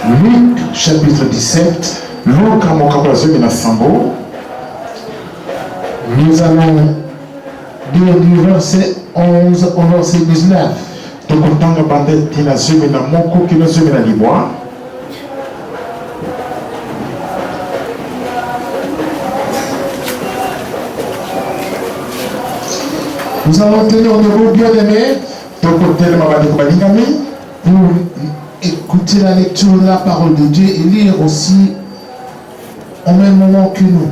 Luc chapitre 17. Nous allons lire du verset 11 au verset 19. Nous allons tenir debout, bien-aimés, pour écouter la lecture de la parole de Dieu et lire aussi au même moment que nous.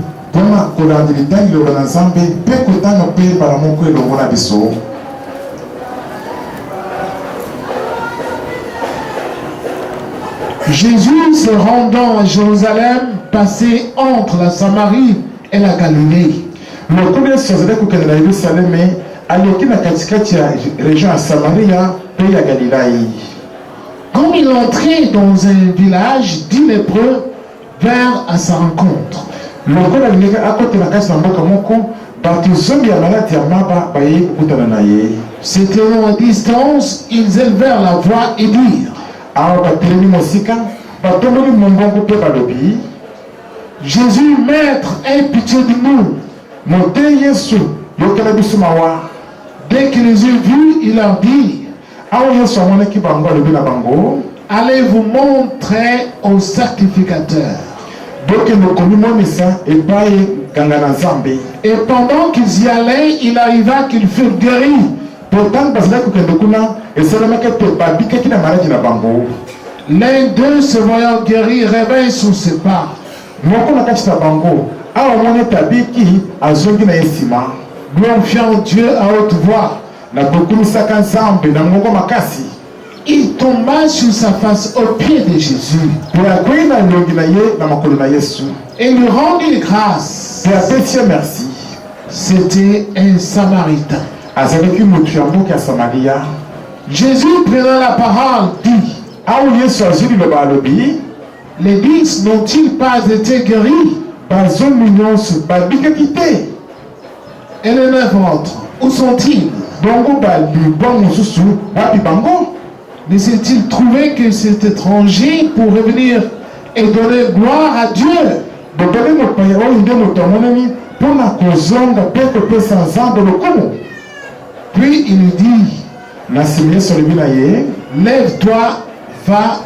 Jésus, se rendant à Jérusalem, passait entre la Samarie et la Galilée. Quand il entrait dans un village, 10 lépreux vinrent à sa rencontre. Se tenant à distance, ils élevèrent la voix et dirent: Jésus, Maître, aie pitié de nous. Dès qu'il les eut vus, il leur dit: allez vous montrer au sacrificateur. Et pendant qu'ils y allaient, il arriva qu'ils furent guéris. L'un d'eux, se voyant guéri, réveille sous ses pas. Glorifiant Dieu à haute voix, il tomba sur sa face aux pieds de Jésus et lui rendit grâce. C'était un Samaritain. Jésus, prenant la parole, dit: les 10 n'ont-ils pas été guéris? Et les 9 autres, où sont-ils? Ne s'est-il trouvé que cet étranger pour revenir et donner gloire à Dieu? Puis il lui dit: lève-toi, va,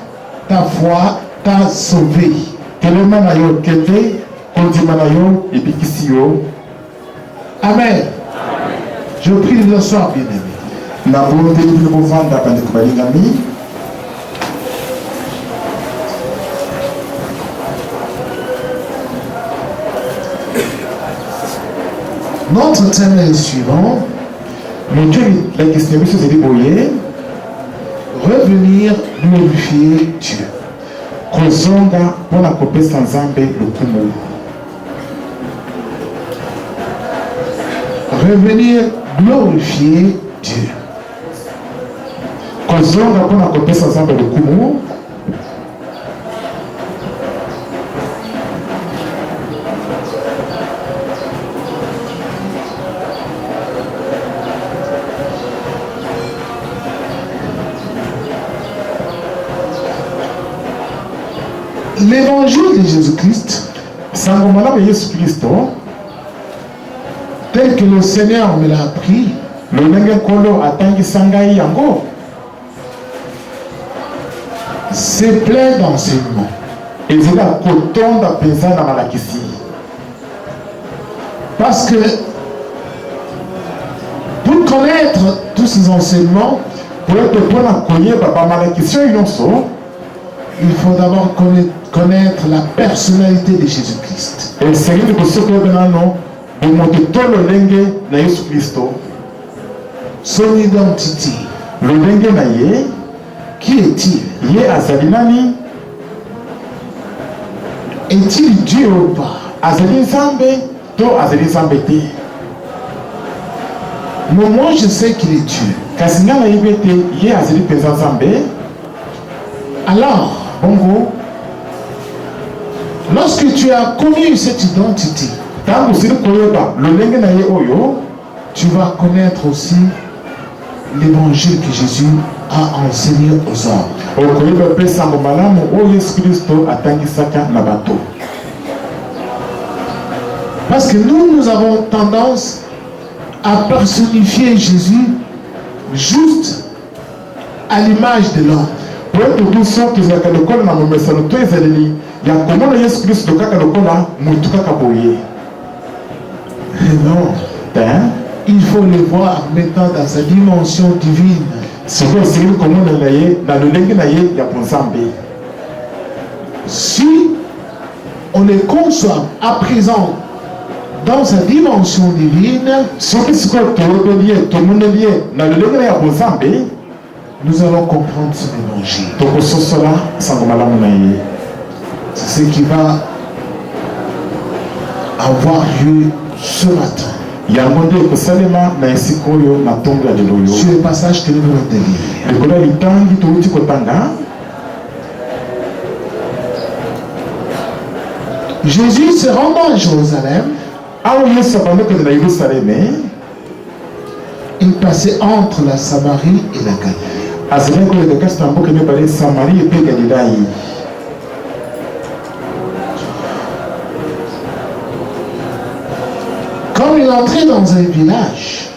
ta foi t'a sauvé. Amen. Je prie de le soir, bien-aimé. Notre thème est le suivant: revenir glorifier Dieu. Revenir glorifier Dieu. L'évangile de Jésus-Christ, tel que le Seigneur me l'a appris, c'est plein d'enseignements. Parce que pour connaître tous ces enseignements, il faut d'abord connaître la personnalité de Jésus-Christ. Son identité. Qui est-il? Est-il Dieu ou pas? Mais moi je sais qu'il est Dieu. Alors, lorsque tu as connu cette identité, tu vas connaître aussi l'évangile que Jésus a enseigné aux hommes. Parce que nous avons tendance à personnifier Jésus juste à l'image de l'homme. Non, il faut le voir maintenant dans sa dimension divine. Si on le conçoit à présent dans sa dimension divine, nous allons comprendre son évangile. C'est ce qui va avoir lieu ce matin. Sur le passage que nous venons de lire. Jésus se rendant à Jérusalem, il passait entre la Samarie et la Galilée. Comme il entrait dans un village,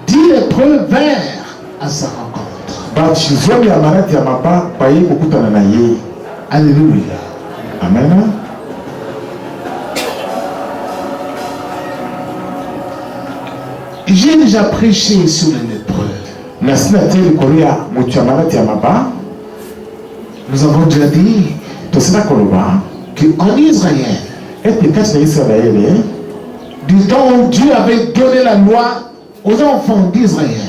10 lépreux vinrent à sa rencontre. Alléluia. Amen. J'ai déjà prêché sur les lépreux. Nous avons déjà dit qu'en Israël, du temps où Dieu avait donné la loi aux enfants d'Israël,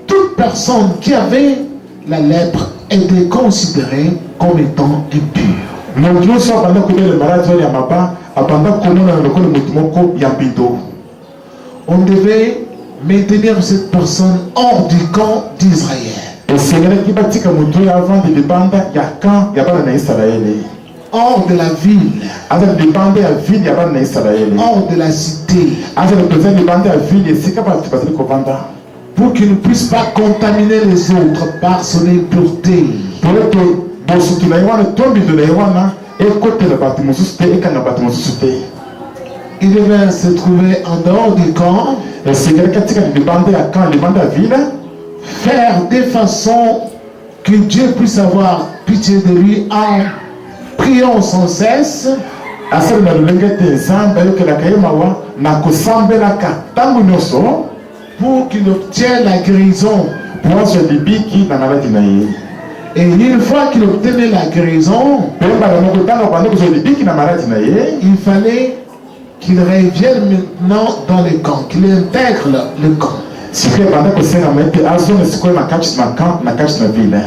toute personne qui avait la lèpre était considérée comme étant impure. On devait maintenir cette personne hors du camp d'Israël. Hors de la ville, hors de la cité, pour qu'il ne puisse pas contaminer les autres par son impureté. Il devait se trouver en dehors du camp, faire de façon que Dieu puisse avoir pitié de lui en priant sans cesse, pour qu'il obtienne la guérison. Et une fois qu'il obtenait la guérison, il fallait qu'il revienne maintenant dans le camp, qu'il intègre le camp.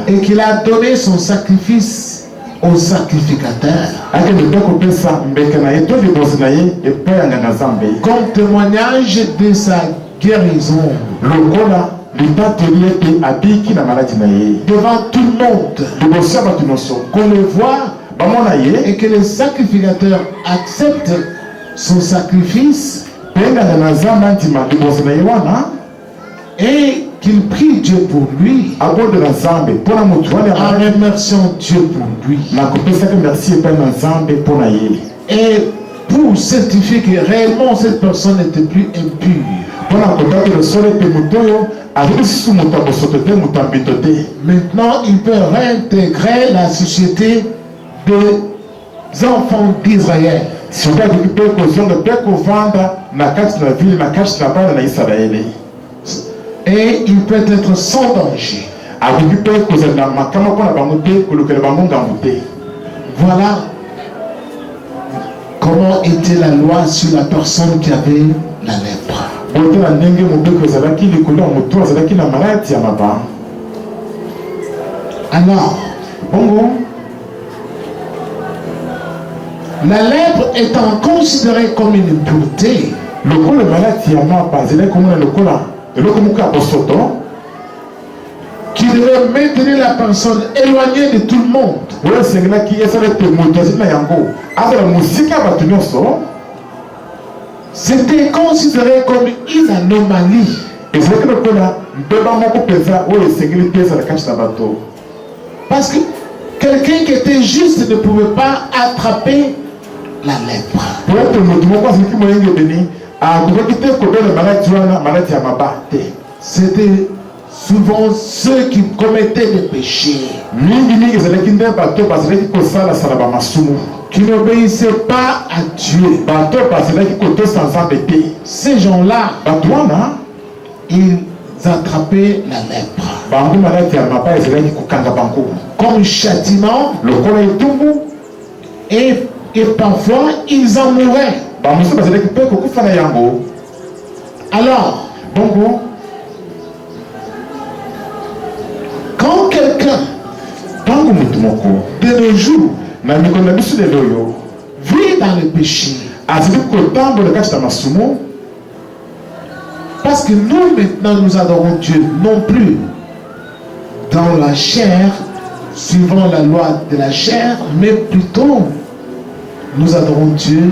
Et qu'il a donné son sacrifice au sacrificateur comme témoignage de sa guérison devant tout le monde, qu'on le voit et que le sacrificateur accepte son sacrifice et qu'il prie Dieu pour lui en remerciant Dieu pour lui et pour certifier que réellement cette personne n'était plus impure. Maintenant il peut réintégrer la société des enfants d'Israël. Et il peut être sans danger. Voilà comment était la loi sur la personne qui avait la lèpre. Alors, la lèpre étant considérée comme une impureté, qui devait maintenir la personne éloignée de tout le monde, c'était considéré comme une anomalie. Parce que quelqu'un qui était juste ne pouvait pas attraper la lèpre. C'était souvent ceux qui commettaient des péchés, qui n'obéissaient pas à Dieu. Ces gens-là, ils attrapaient la lèpre comme châtiment, et parfois ils en mouraient. Alors, quand quelqu'un de nos jours vit dans le péché, parce que nous maintenant nous adorons Dieu non plus dans la chair, suivant la loi de la chair, mais plutôt nous adorons Dieu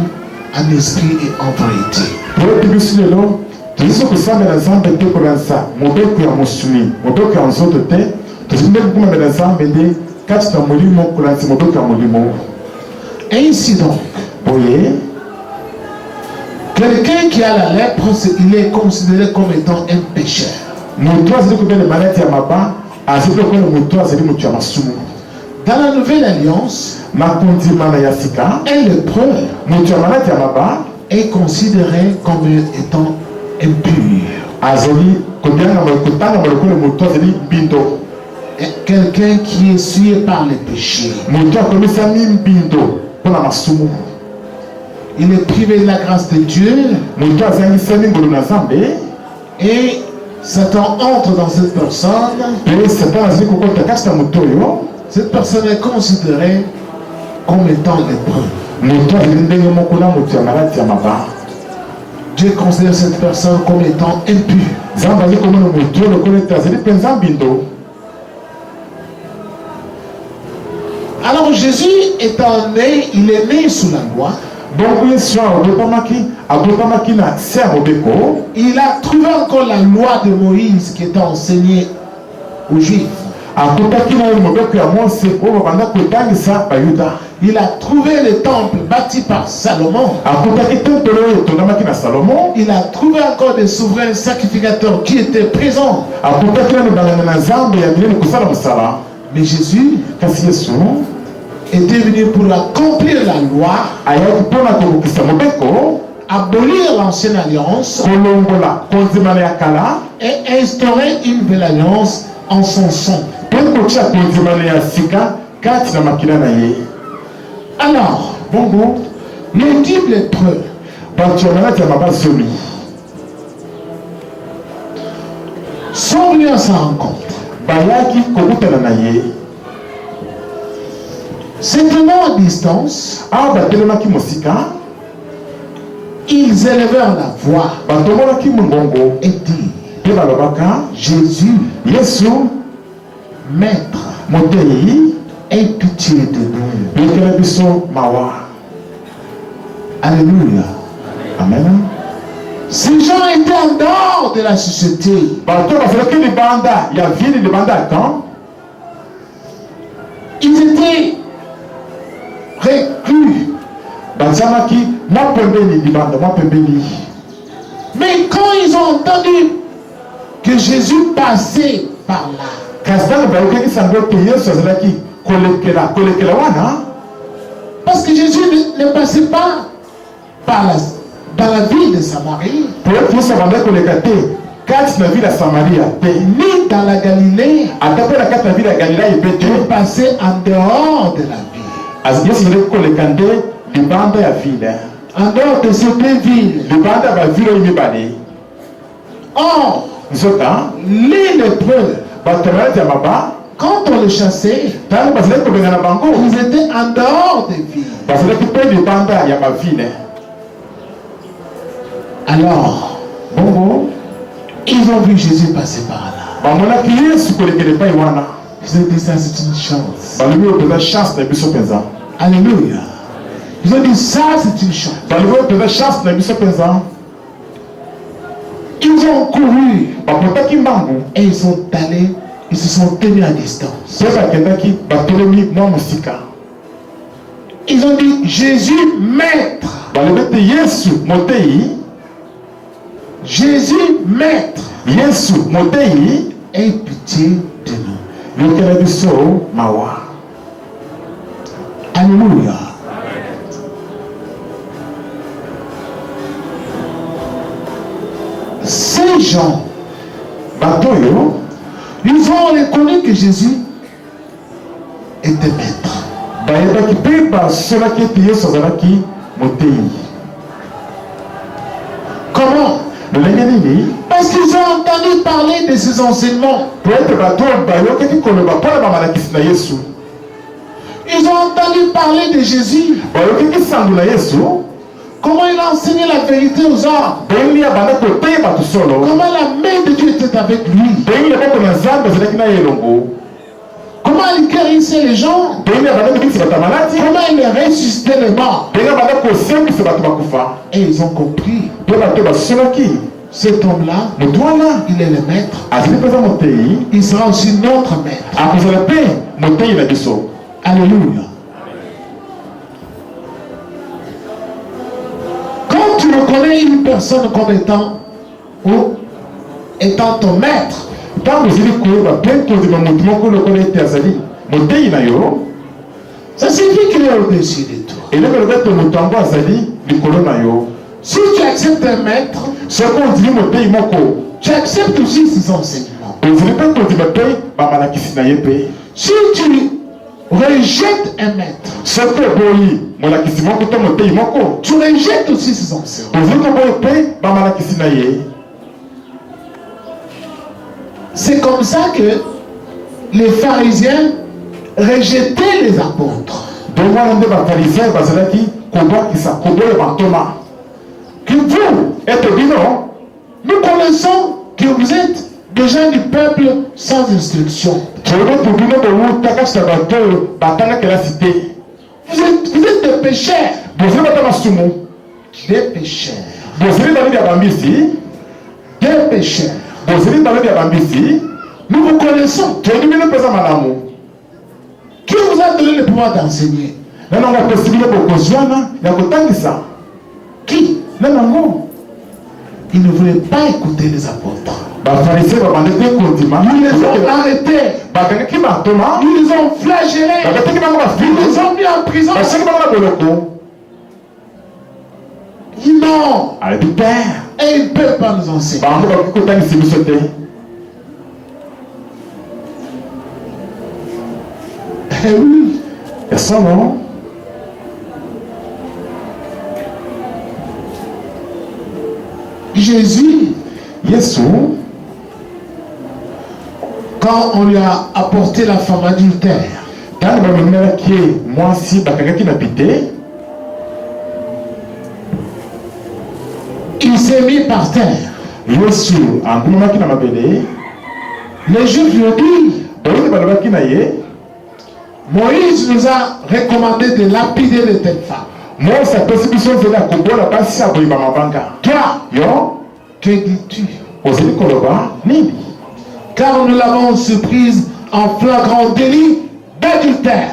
en esprit et en vérité. Ainsi donc, quelqu'un qui a la lèpre, il est considéré comme étant un pécheur. Dans la nouvelle alliance, un lépreux est considéré comme étant impur. Quelqu'un qui est souillé par les péchés. Il est privé de la grâce de Dieu. Et Satan entre dans cette personne. Cette personne est considérée comme étant lépreux. Dieu considère cette personne comme étant impure. Alors Jésus étant né, il est né sous la loi. Il a trouvé encore la loi de Moïse qui était enseignée aux Juifs. Il a trouvé le temple bâti par Salomon. Il a trouvé encore des souverains sacrificateurs qui étaient présents. Mais Jésus était venu pour accomplir la loi, abolir l'ancienne alliance et instaurer une nouvelle alliance en son sang. Alors, le type lépreux sont venus à sa rencontre. Simplement à distance, ils élevèrent la voix et dirent: Jésus, Maître, aie pitié de nous. Alléluia. Amen. Ces gens étaient en dehors de la société. Ils étaient reclus. Mais quand ils ont entendu que Jésus passait par là, parce que Jésus ne passait pas dans la ville de Samarie, ni dans la Galilée, il passait en dehors de la ville. En dehors de cette ville. Or, les lépreux, quand on les chassait, ils étaient en dehors des villes. Alors, ils ont vu Jésus passer par là. Ils ont dit: ça, c'est une chance. Alléluia. Ils ont dit: ça, c'est une chance. Ils ont couru et ils sont allés, ils se sont tenus à distance. Ils ont dit, Jésus, maître. Jésus, maître. Aie pitié de nous. Alléluia. Ces gens, ils ont reconnu que Jésus était maître. Comment? Parce qu'ils ont entendu parler de ses enseignements. Ils ont entendu parler de Jésus. Comment il a enseigné la vérité aux hommes. Comment la main de Dieu était avec lui. Comment il guérissait les gens. Comment il ressuscitait les morts. Et ils ont compris. Cet homme-là, il est le maître. Il sera aussi notre maître. Alléluia. Quand tu reconnais une personne comme étant ton maître, ça signifie qu'il est au-dessus de toi. Si tu acceptes un maître, tu acceptes aussi ses enseignements. Si tu rejettes un maître, tu rejettes aussi ses enseignements. C'est comme ça que les pharisiens rejetaient les apôtres. Que vous, nous connaissons que vous êtes des gens du peuple sans instruction. Vous êtes des pécheurs. Des pécheurs. Des pécheurs. Nous vous connaissons. Qui vous a donné le pouvoir d'enseigner? Qui? Ils ne voulaient pas écouter les apôtres. Ils les ont arrêtés. Ils les ont flagellés. Ils les ont mis en prison. Non. Et ils ne peuvent pas nous enseigner. Eh oui. Jésus, quand on lui a apporté la femme adultère, il s'est mis par terre. Les Juifs lui ont dit, Moïse nous a recommandé de lapider de telle femme. Toi, que dis-tu? Car nous l'avons surprise en flagrant délit d'adultère.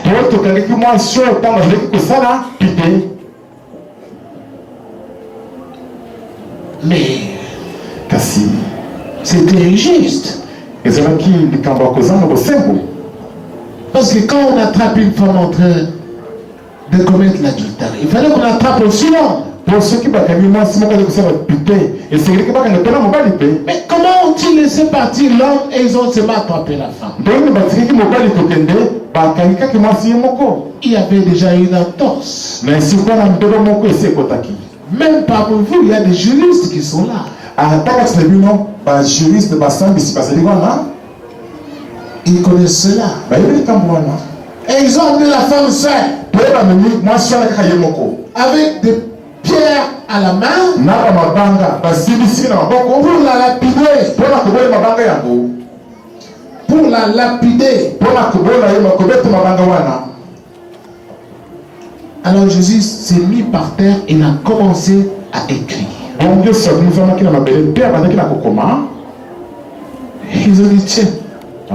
Mais c'était injuste. Parce que quand on attrape une femme en train de commettre l'adultère, il fallait qu'on attrape aussi l'homme. Mais comment ont-ils laissé partir l'homme et ils ont seulement attrapé la femme? Il y avait déjà une entorse. Même parmi vous, il y a des juristes qui sont là. Ils connaissent cela. Et ils ont amené la femme seule. Avec des pierres à la main. Pour la lapider. Pour la lapider. Alors Jésus s'est mis par terre et il a commencé à écrire. Bon Dieu, ça nous a marqué dans ma belle père, pendant qu'il a comment. Ils ont dit tiens. Oh,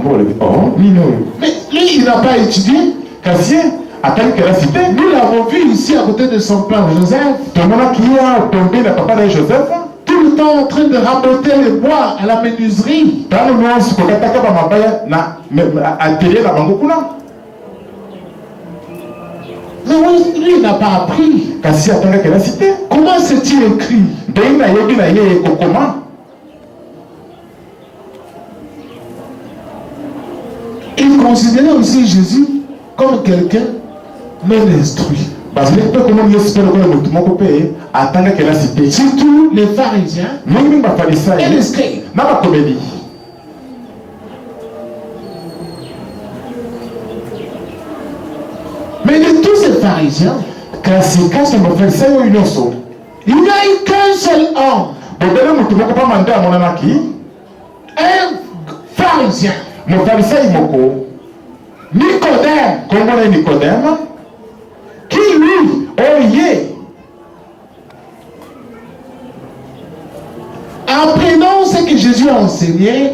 Nino. Mais lui, il n'a pas étudié. Cassier, attends qu'elle a cité. Nous l'avons vu ici à côté de son père Joseph. Ton moment qui a tombé le papa de Joseph. Tout le temps en train de raboter les bois à la menuiserie. Dans le moment où on a atelier la bangokuna. Mais oui, lui, il n'a pas appris. Cassier, attends qu'elle a cité. Comment c'est-il écrit? Comment? Il considérait aussi Jésus comme quelqu'un non instruit. Parce que comment il espère que le monde peut attendre qu'elle a cité. Surtout les pharisiens et les scribes. Dans la comédie. Mais de tous ces pharisiens, il n'y a eu qu'un seul homme. Un pharisien. Nicodème. Qui lui, apprenant ce que Jésus a enseigné,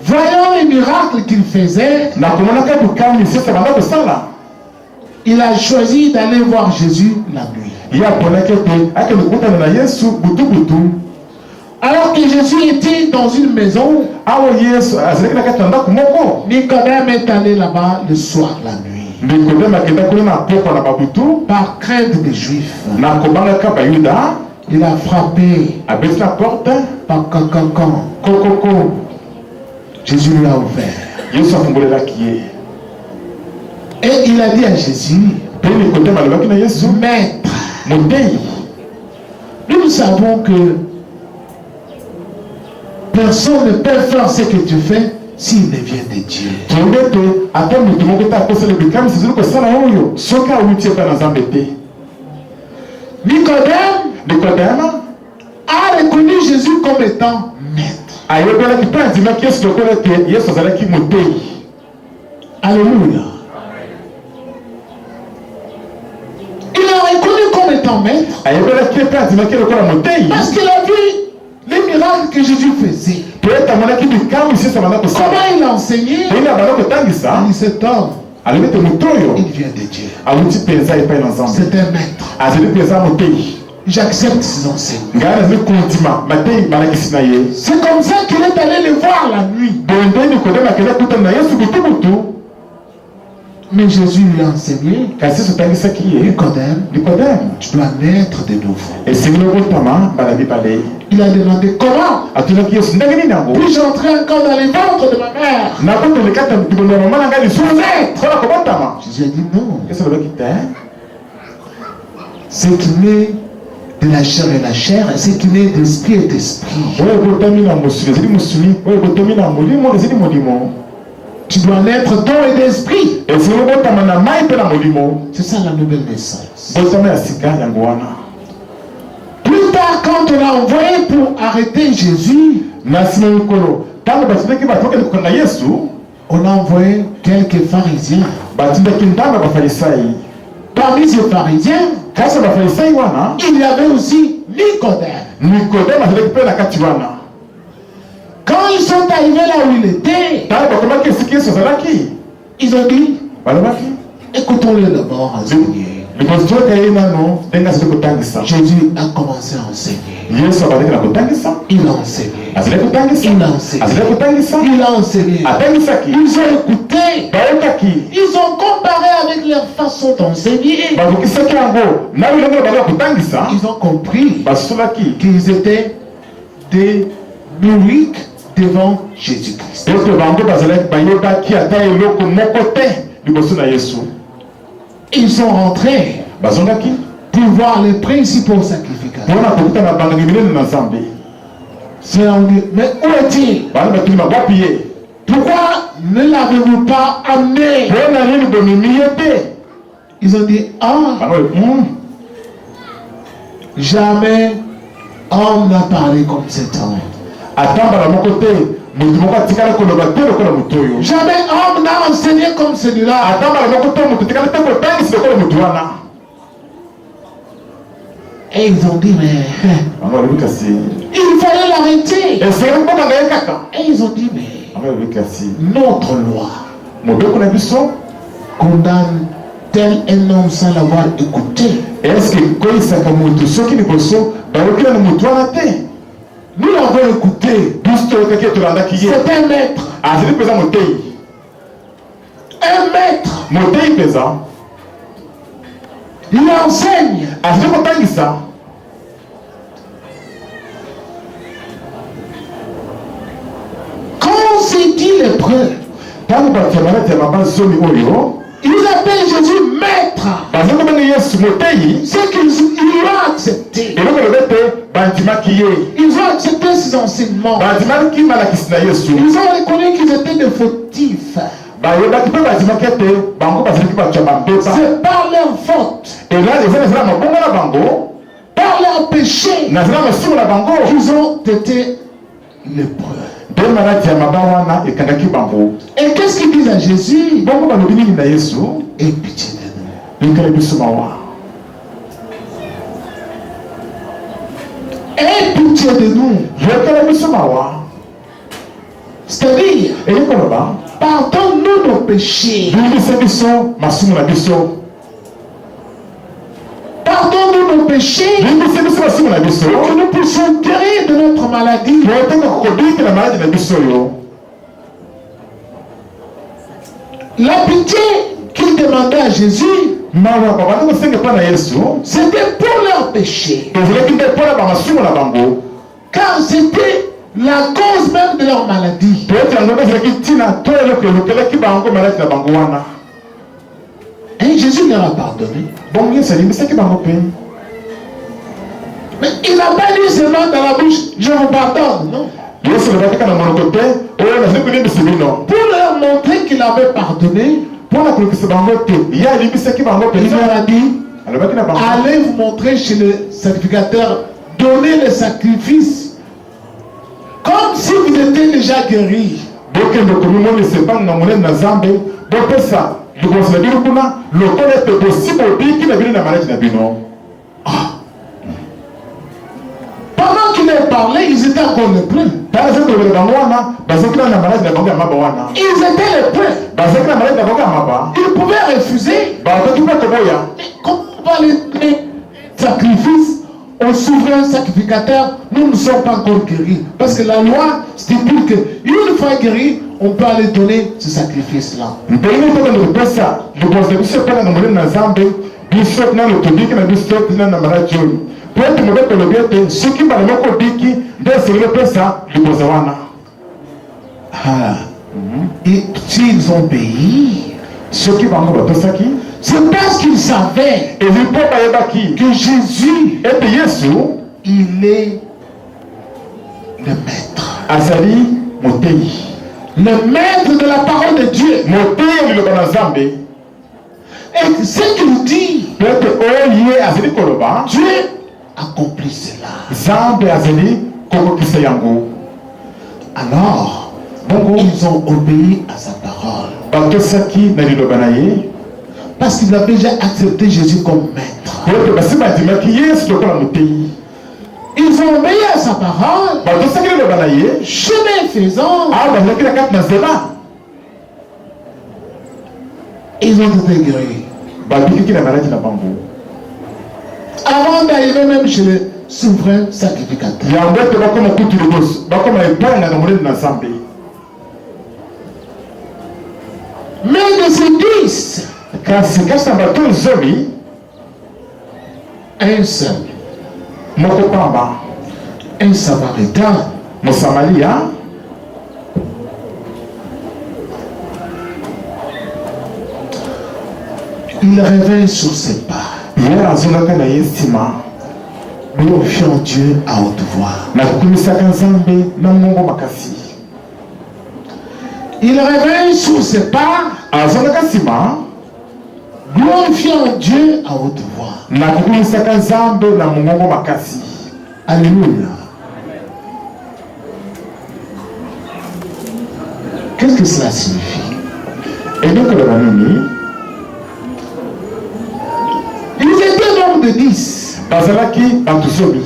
voyant les miracles qu'il faisait, il a choisi d'aller voir Jésus la nuit. Alors que Jésus était dans une maison, Nicodème est allé là-bas le soir, la nuit. Par crainte des Juifs, il a frappé la porte. par cancan. Jésus lui a ouvert. Et il a dit à Jésus, Maître, nous savons que personne ne peut faire ce que tu fais s'il ne vient de Dieu. Nicodème a reconnu Jésus comme étant maître. Alléluia. Il a reconnu comme étant maître parce qu'il a vu les miracles que Jésus faisait. Comment il a enseigné? Il dit cet homme, il vient de Dieu. C'est un maître. J'accepte ses enseignements. C'est comme ça qu'il est allé le voir la nuit. Mais Jésus lui a enseigné, Nicodème, tu dois naître de nouveau. Il a demandé comment puis-je entrer encore dans les ventres de ma mère? Jésus a dit non. Ce qui naît de la chair et la chair, et ce qui naît d'esprit et d'esprit. Tu dois naître d'eau et d'esprit. C'est ça la nouvelle naissance. Plus tard, quand on a envoyé pour arrêter Jésus, on a envoyé quelques pharisiens. Parmi ces pharisiens, il y avait aussi Nicodème. Quand ils sont arrivés là où il était, ils ont dit, écoutons-le d'abord enseigner. Jésus a commencé à enseigner. Il a enseigné. Il a enseigné. Ils ont écouté. Ils ont comparé avec leur façon d'enseigner. Ils ont compris qu'ils étaient des nourriques devant Jésus-Christ. Ils sont rentrés pour voir les principaux sacrificateurs. Mais où est-il? Pourquoi ne l'avez-vous pas amené? Ils ont dit, jamais homme n'a parlé comme cet homme. Jamais homme n'a enseigné comme celui-là. Et ils ont dit, mais il fallait l'arrêter. Et ils ont dit, mais notre loi condamne tel un homme sans l'avoir écouté. Nous l'avons écouté. C'est un maître. Un maître. Il enseigne. Quand c'est dit lépreux, ils appellent Jésus maître. C'est qu'ils l'ont accepté. Ils ont accepté ses enseignements. Ils ont reconnu qu'ils étaient des fautifs. C'est par leur faute, par leur péché, qu'ils ont été lépreux. Et qu'est-ce qu'ils disent à Jésus? Et pitié de nous. Et pitié de nous. C'est-à-dire, pardonne-nous nos péchés. Pardonne-nous nos péchés pour que nous puissions guérir de notre maladie. La pitié qu'il demandait à Jésus, c'était pour leurs péchés. Car c'était la cause même de leur maladie. Et Jésus leur a pardonné. Mais il n'a pas dit seulement dans la bouche, je vous pardonne, non. Pour leur montrer qu'il avait pardonné, il leur a dit, allez vous montrer chez le sacrificateur, donnez le sacrifice comme si vous étiez déjà guéri. Pendant qu'il a parlé, ils étaient encore lépreux. Ils étaient lépreux. Ils pouvaient refuser. Mais comment on va les donner sacrifice au souverain sacrificateur? Nous ne sommes pas encore guéris. Parce que la loi stipule qu'une fois guéri, on peut aller donner ce sacrifice-là. Et s'ils ont payé, c'est parce qu'ils savaient que Jésus, il est le maître. Le maître de la parole de Dieu. Et ce qu'il dit, Dieu accomplit cela. Alors, ils ont obéi à sa parole. Parce qu'ils avaient déjà accepté Jésus comme maître. Ils ont obéi à sa parole. Chemin faisant, ils ont été guéris. Avant d'arriver même chez le souverain sacrificateur. Mais de ces 10, un seul, un Samaritain, il revint sur ses pas, glorifiant Dieu à haute voix. Il revint sur ses pas, glorifiant Dieu à haute voix. Alléluia. Qu'est-ce que cela signifie? Ils étaient nombre de 10. bazalaki bantusomi.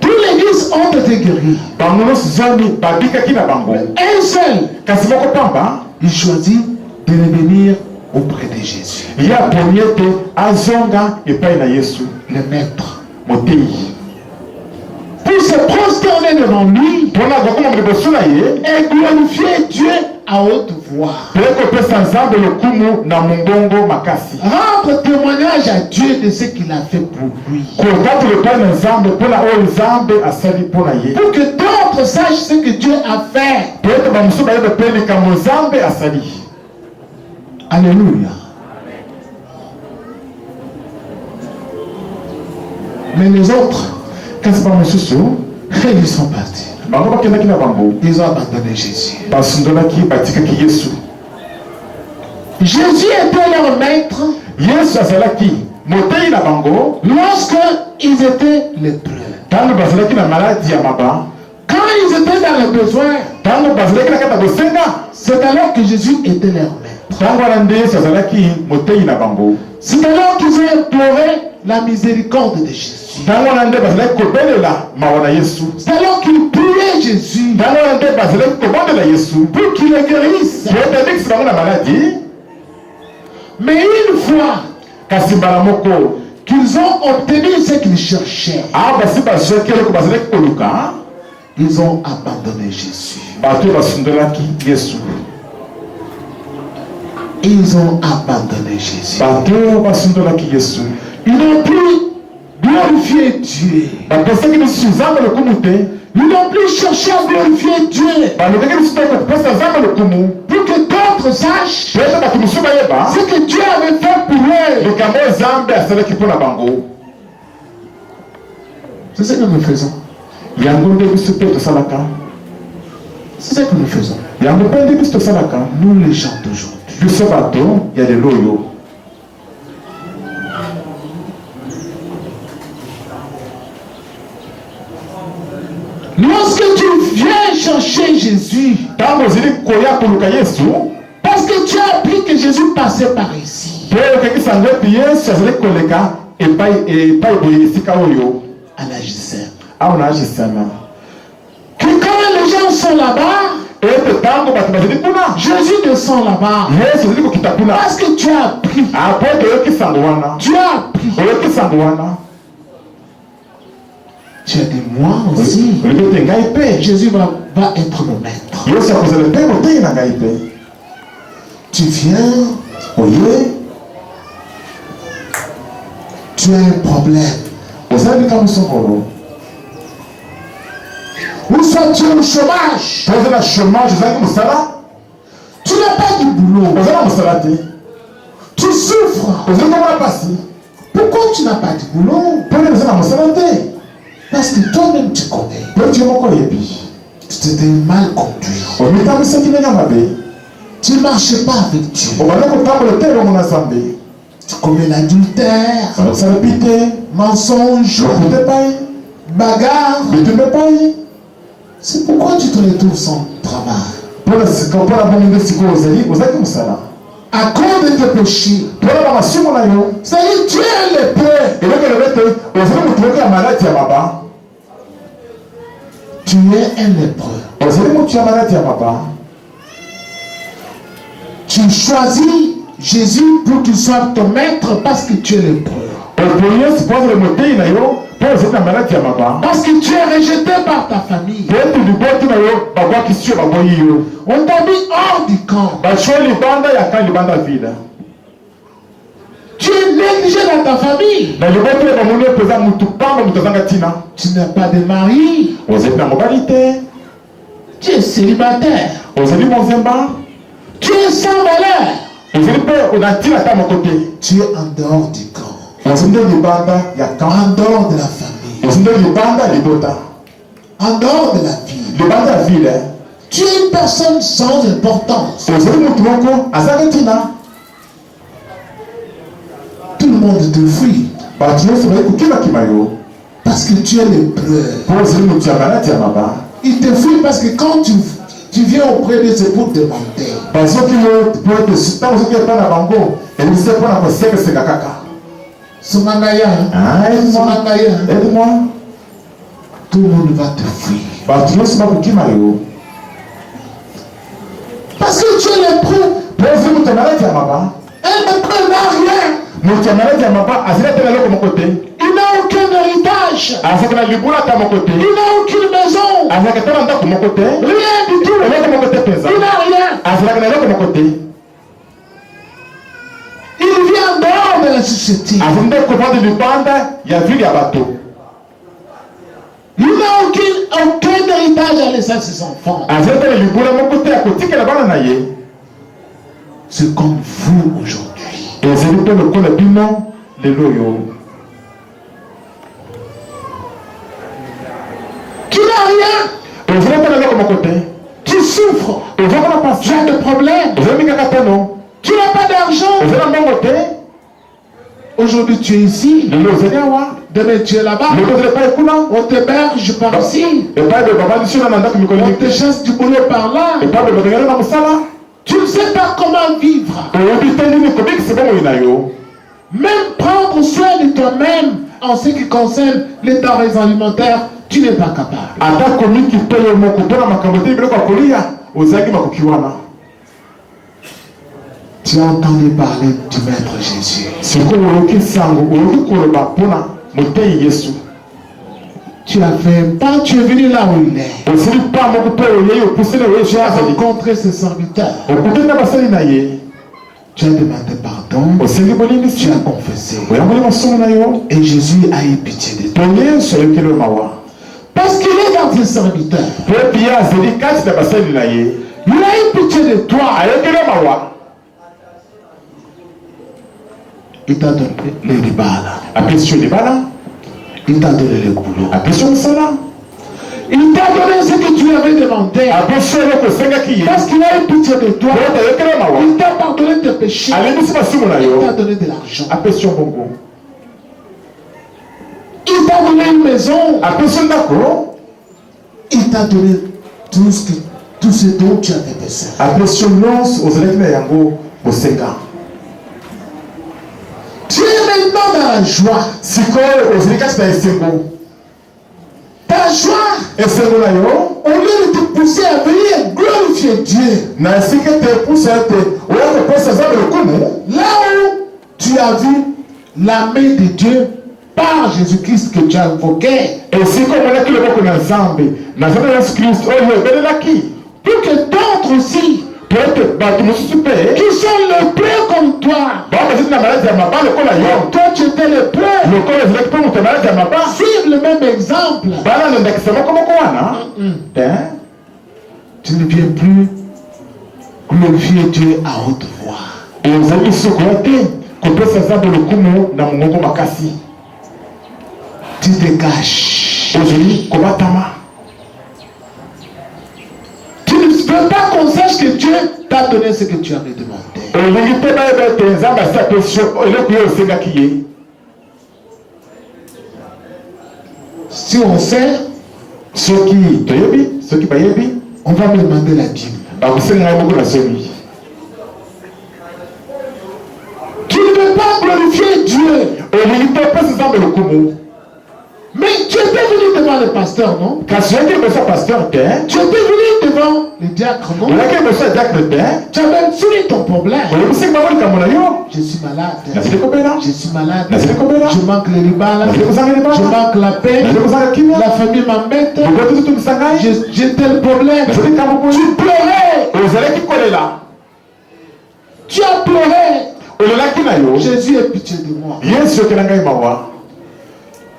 Tous les 10 ont été guéris. Bangono zomi babikaki na bango. Un seul, Kasi moko pamba, il choisit de revenir auprès de Jésus. ya poniete azonga epai na Yesu, Le maître. motei. Pour se prosterner devant lui Pona gokoma liboso na ye, et glorifier Dieu à haute voix. peko pesa nzambe lokumu na mongongo makasi. Rendre témoignage à Dieu de ce qu'il a fait pour lui. Kokatu lepai na nzambe pona oyo nzambe asali pona ye. Pour que d'autres sachent ce que Dieu a fait. Po ete bamosusu bayeba mpe likambo nzambe asali. Alléluia. Mais les autres, Kasi bamosusu ils sont partis. bango bakendaki na bango, Ils ont abandonné Jésus. basundolaki batikaki Yesu. Jésus était leur maître Yesu azalaki motei na bango lorsque ils étaient lépreux. ntango bazalaki na maladi ya maba, Quand ils étaient dans le besoin, ntango bazalaki na kati ya bosenga, c'est alors que Jésus était leur maître. ntango wana nde Yesu azalaki motei na bango. C'est alors qu'ils ont imploré la miséricorde de Jésus. Ntango wana nde bazalaki kobelela mawa na Yesu. C'est alors qu'ils priaient Jésus Ntango wana nde bazalaki kobondela Yesu pour qu'il les guérisse. po ete abikisi bango na maladi. Mais une fois Kasi mbala moko qu'ils ont obtenu ce qu'ils cherchaient, awa basi bazwaki eloko bazalaki koluka, ils ont abandonné Jésus. bato basundolaki Yesu. Ils ont abandonné Jésus. Bato basundolaki Yesu. Ils n'ont plus glorifié Dieu. bapesaki lisusu nzambe lokumu te, Ils n'ont plus cherché à glorifier Dieu balobeki lisusu te kopesa nzambe lokumu pour que d'autres sachent po ete bato mosusu bayeba ce que Dieu avait fait pour eux. likambo oyo nzambe asalaki mpo na bango. C'est ce que nous faisons. Yango nde biso mpe tosalaka. C'est ce que nous faisons. Yango mpe nde biso tosalaka. Nous les gens d'aujourd'hui. Biso bato ya lelo oyo. Lorsque tu viens chercher Jésus, Ntango ozili koya koluka Yesu, parce que tu as appris que Jésus passait par ici, mpe oyokaki sango ete Yesu azali koleka epai boye esika oyo à la GCM, awa na agisana, que quand les gens sont là-bas, ete ntango bato bazali kuna, Jésus descend là-bas. Yesu azali kokita kuna. Parce que tu as appris. Po ete oyoki sango wana, Tu as appris. oyoki sango wana, Tu as dit, moi aussi, olobi ete ngai mpe Jésus va être mon maître. Yesu akozala mpe motei na ngai mpe. Tu viens, Oye, tu as un problème. ozali likambo songolo, Ou soit tu es au chômage, toza na chômage, ozalaki mosala, tu n'as pas du boulot, oza na mosala te, tu souffres. ozali komona mpasi, Pourquoi tu n'as pas du boulot? mpo nini oza na mosala te? Parce que toi-même tu connais. Po ete yo moko oyebi Tu t'étais mal conduit. omitamisaki ndenge ya mabe, Tu ne marchais pas avec Dieu. obanda kotambola te elongo na nzambe, Tu commets l'adultère, osalapi te, mensonge, lokuta epai, bagarre. bitumba epai. C'est pourquoi tu te retrouves sans travail. mpona bongo nde sikoyo ozalaki mosala, À cause de tes péchés. mpona bamasumu na yo. C'est-à-dire tu es lépreux. eloko elobi ete ozali motu moko ya maladi ya maba, Tu es un lépreux. ozali motu ya maladi ya maba. Tu choisis Jésus pour qu'il soit ton maître parce que tu es lépreux. oponi Yesu mpo azala motei na yo mpo ozali na maladi ya maba, Parce que tu es rejeté par ta famille. po ete liboti na yo babwakisi yo baboyi yo, On t'a mis hors du camp. batio libanda ya kan libanda vile, Tu es négligé dans ta famille. na liboti ya bamoni yo mpenza motu pamba moto azanga ntina, Tu n'as pas de mari. ozali na mobali te, Tu es célibataire. ozali mozemba, Tu es sans valeur. ozali mpe na ntina ata moko te, Tu es en dehors du camp. ozali nde libanda ya kan, En dehors de la famille. ozali nde libanda ya libota, En dehors de la ville. libanda ya vile, Tu es une personne sans importance. ozali motu moko azanga ntina, Tout le monde te fuit. bato nyonso bali kokima-kima yo Parce que tu es lépreux. mpo ozali motu ya maladi ya maba. Ils te fuient parce que quand tu viens auprès d'eux, c'est pour demander. bazoki yo po ete ntango soki epai na bango elise mpona kosekeseka kaka. Somangaya. Ah, aide-moi. Somangaya. Aide-moi. Tout le monde va te fuir. Bah, tu ne sais pas pour qui maillot. Parce que tu es lépreux. Président, tu as malade à ma part. Un lépreux n'a rien. Mais tu as malade à ma part. Azila, tu es là de mon côté. Il n'a aucun héritage. Azila, tu as liboula à mon côté. Il n'a aucune maison. Azila, tu as de mon côté. Rien du tout. Elle est de mon côté, présent. Il n'a rien. Azila, tu es là de mon côté. Il vit en dehors de la société. Azila, comment de dépendre, il y a vu, il y a bateau. Il n'a aucun héritage à laisser à ses enfants. Azila, tu as liboula à mon côté, à côté, qu'elle a pas naïe. C'est comme vous aujourd'hui. Et c'est le temps de quoi le bilan, les loyaux. Tu n'as rien. Et vous n'êtes pas là de mon côté. Tu souffres. Et vous n'avez pas Tu as des problèmes. vous avez mis un non. Tu n'as pas d'argent. Vous avez un bon côté. Aujourd'hui tu es ici. Le lot, vous allez voir. Demain tu es là-bas. Le lot, vous n'êtes pas écoulant. On t'héberge par ici. Et pas de baba du Sud, on qui me On connaît. te chasse du boulot par là. Et pas de baba dans le sala. Tu ne sais pas comment vivre. Et puis, t'es une comique, c'est bon, il a eu. Même prendre soin de toi-même en ce qui concerne les denrées alimentaires, tu n'es pas capable. Ata comique qui paye mon coupon à ma camoté, il veut qu'on colia. Aux agues, ma coquiwana. Tu as entendu parler du Maître Jésus. C'est quoi, on sango, on le bapona, moté Yesu. Tu as fait un pas, tu es venu là où il est. On se dit pas, mon coupon, il y a eu, poussé le Tu as rencontré ses serviteurs. au côté de la bassine, Tu as demandé pardon. au Seigneur Bolini, Tu as confessé. oui, on va mon son naïo. Et Jésus a eu pitié de toi. Premier, c'est le kilo mawa. Parce qu'il est dans tes serviteurs. Pour bien, c'est les quatre de la bassine, naïe. Il a eu pitié de toi. Aïe, kilo mawa. Il t'a donné les ribas là. Après, sur les balles, Il t'a donné le boulot. après, sur le salaire. Il t'a donné ce que tu avais demandé. Après, sur le Seigneur qui est. Parce qu'il a eu pitié de toi. Il t'a pardonné tes péchés. Allez, nous sommes sur mon Il aïe. t'a donné de l'argent. Après, sur mon go. Il t'a donné une maison. Après, sur d'accord. Il t'a donné tout ce dont tu avais besoin. Après, sur l'os, aux élèves de Yango, au Seigneur. Tu es maintenant dans la joie. Si quoi, aux élèves de Sengo. Ta joie, Et Sengo naïo. au lieu de te pousser à venir glorifier Dieu, Na si que te pousse à te. Ou à te pousser à le coup, là où tu as vu la main de Dieu par Jésus-Christ que tu as invoqué, et si comme on a que le beaucoup ensemble, dans Jésus-Christ, oh, il est là qui. pour que d'autres aussi, Pour être battu, nous super. qui sont lépreux comme toi, Bon, mais c'est une maladie à ma part, le col à yon. toi tu étais lépreux, Le col est direct pour nous, maladie à ma part. suivre le même exemple. Bala ne ndakisema comme quoi, non? Hein? Tu ne viens plus glorifier Dieu à haute voix. Et vous avez ce côté, qu'on peut s'asseoir dans le kumu, dans mon gogo makasi. Tu te caches. Aujourd'hui, kobatama. Tu ne veux pas qu'on sache que Dieu t'a donné ce que tu avais demandé. Et l'unité va être des âmes à sa question, et le kuyo c'est là qui est. Si on sait, Ceux qui, toyebi, ceux qui bayebi, on va me demander la dîme. bah vous savez, il y a beaucoup de celui. Tu ne veux pas glorifier Dieu. Et l'unité peut s'asseoir dans le kumu. Mais tu étais venu devant le pasteur, non? Quand tu as été monsieur pasteur, hein? Tu étais venu devant le diacre, non? On a été monsieur diacre, hein? Tu avais soumis ton problème. Vous savez, maman, le camonayo. Je suis malade. Nasile kopena. Je suis malade. Nasile kopena. Je manque les ribas là. Nasile kozanga les Je baba. manque la paix. Nasile kozanga kimia. La famille m'embête. Vous voyez tout le sangai. J'ai tel problème. Nasile kamopo. Tu pleurais. Vous allez qui coller là. Tu as pleuré. Olola kinayo. Jésus ait pitié de moi. Yesu kenanga imawa.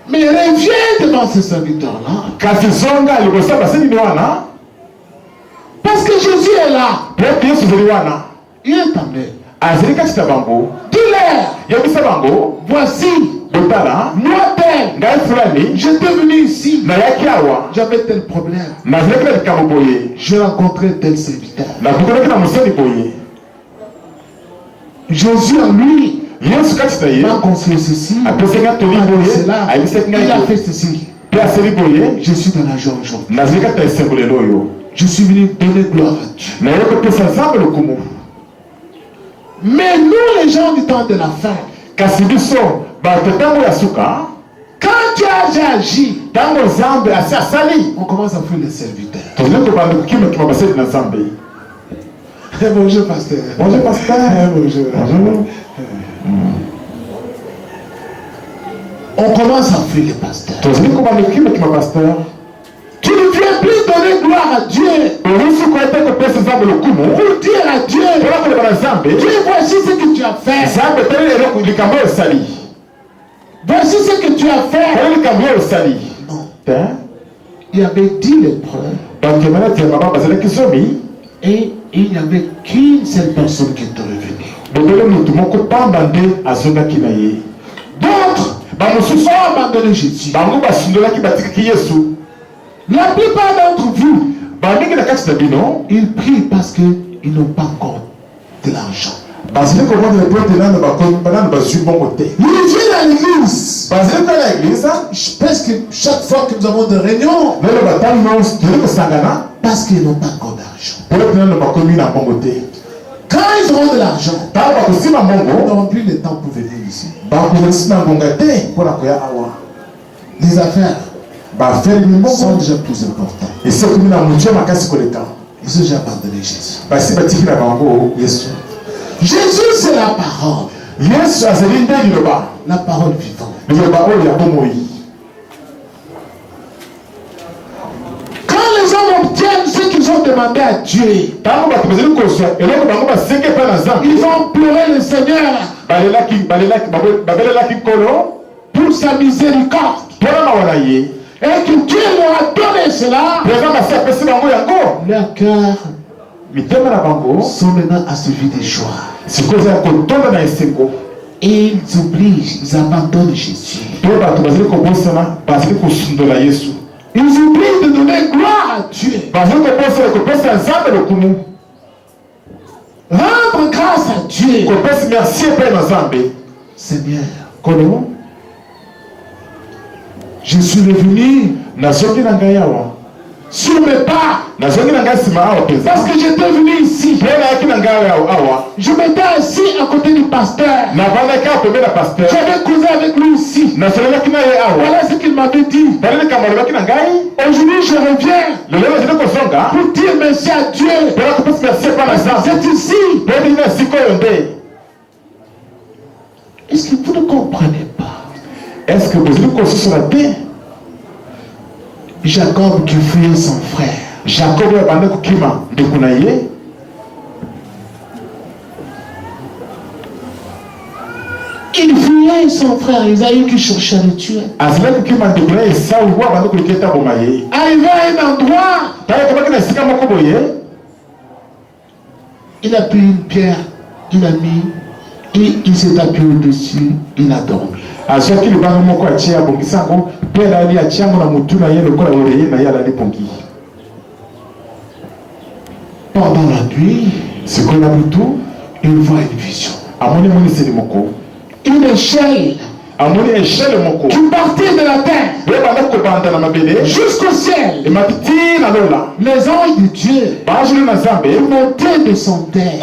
Mais reviens devant ce serviteur-là. Kasi zonga libosa baseni ni wana. Parce que Jésus est là. Peut Yesu zeli wana. Il est amené. Azeli kachita bango. Dis-leur. Yebisa bango. Voici. Botala. Moi tel. Ngai fulani. J'étais venu ici. Na yaki awa. J'avais tel problème. Na zeli kila likamoboye. J'ai rencontré tel serviteur. Na kukona kila museni boye. Jésus en lui Yesu kachita ye. m'a conseillé ceci. Apeseka toli boye. Cela. Ayebisa Il a ngai. fait ceci. Pe aseli boye. Je suis dans la joie aujourd'hui. Na zeli kata esengole loyo. Je suis venu donner gloire à Dieu. Na yoko pesa zambe le kumu. Mais nous, les gens du temps de la fin, Kasi biso Quand tu as déjà agi, on commence à fuir les serviteurs. Bonjour pasteur. Bonjour pasteur. Bonjour. On commence à fuir les pasteurs. Tu ne viens plus donner gloire à Dieu. Pour dire à Dieu, Dieu, voici ce que tu as fait. Voici ce que tu as fait. Non. Il y avait 10 lépreux. Et il n'y avait qu'une seule personne qui est revenue. D'autres ont abandonné Jésus. La plupart d'entre vous, ils prient parce qu'ils n'ont pas encore de l'argent. Ils viennent à l'église. Parce que chaque fois que nous avons des réunions, parce qu'ils n'ont pas encore d'argent. Quand ils auront de l'argent, ils n'auront plus le temps pour venir ici. Les affaires sont déjà plus importantes. Ils ont déjà abandonné Jésus. Jésus, c'est la parole. La parole vivante. Quand les hommes obtiennent ce qu'ils ont demandé à Dieu, ils ont pleuré le Seigneur pour sa miséricorde. Et que Dieu leur a donné cela. Leur cœur sont maintenant assoiffés de joie. Et ils oublient, ils abandonnent Jésus. Ils oublient de donner gloire à Dieu. Rendre grâce à Dieu. Seigneur, je suis revenu sur mes pas. Parce que j'étais venu ici. Je m'étais assis à côté du pasteur. J'avais causé avec lui ici. Voilà ce qu'il m'avait dit. Aujourd'hui je reviens pour dire merci à Dieu. C'est ici. Est-ce que vous ne comprenez pas? Est-ce que vous êtes Jacob qui fuyait son frère. Jacob il fuyait son frère Isaïe qui cherchait à le tuer. Arrivé à un endroit, il a pris une pierre, il a mis et il s'est appuyé au-dessus, il a dormi. Pendant la nuit, il voit une vision. Une échelle qui partait de la terre jusqu'au ciel. Les anges de Dieu montaient de son terre.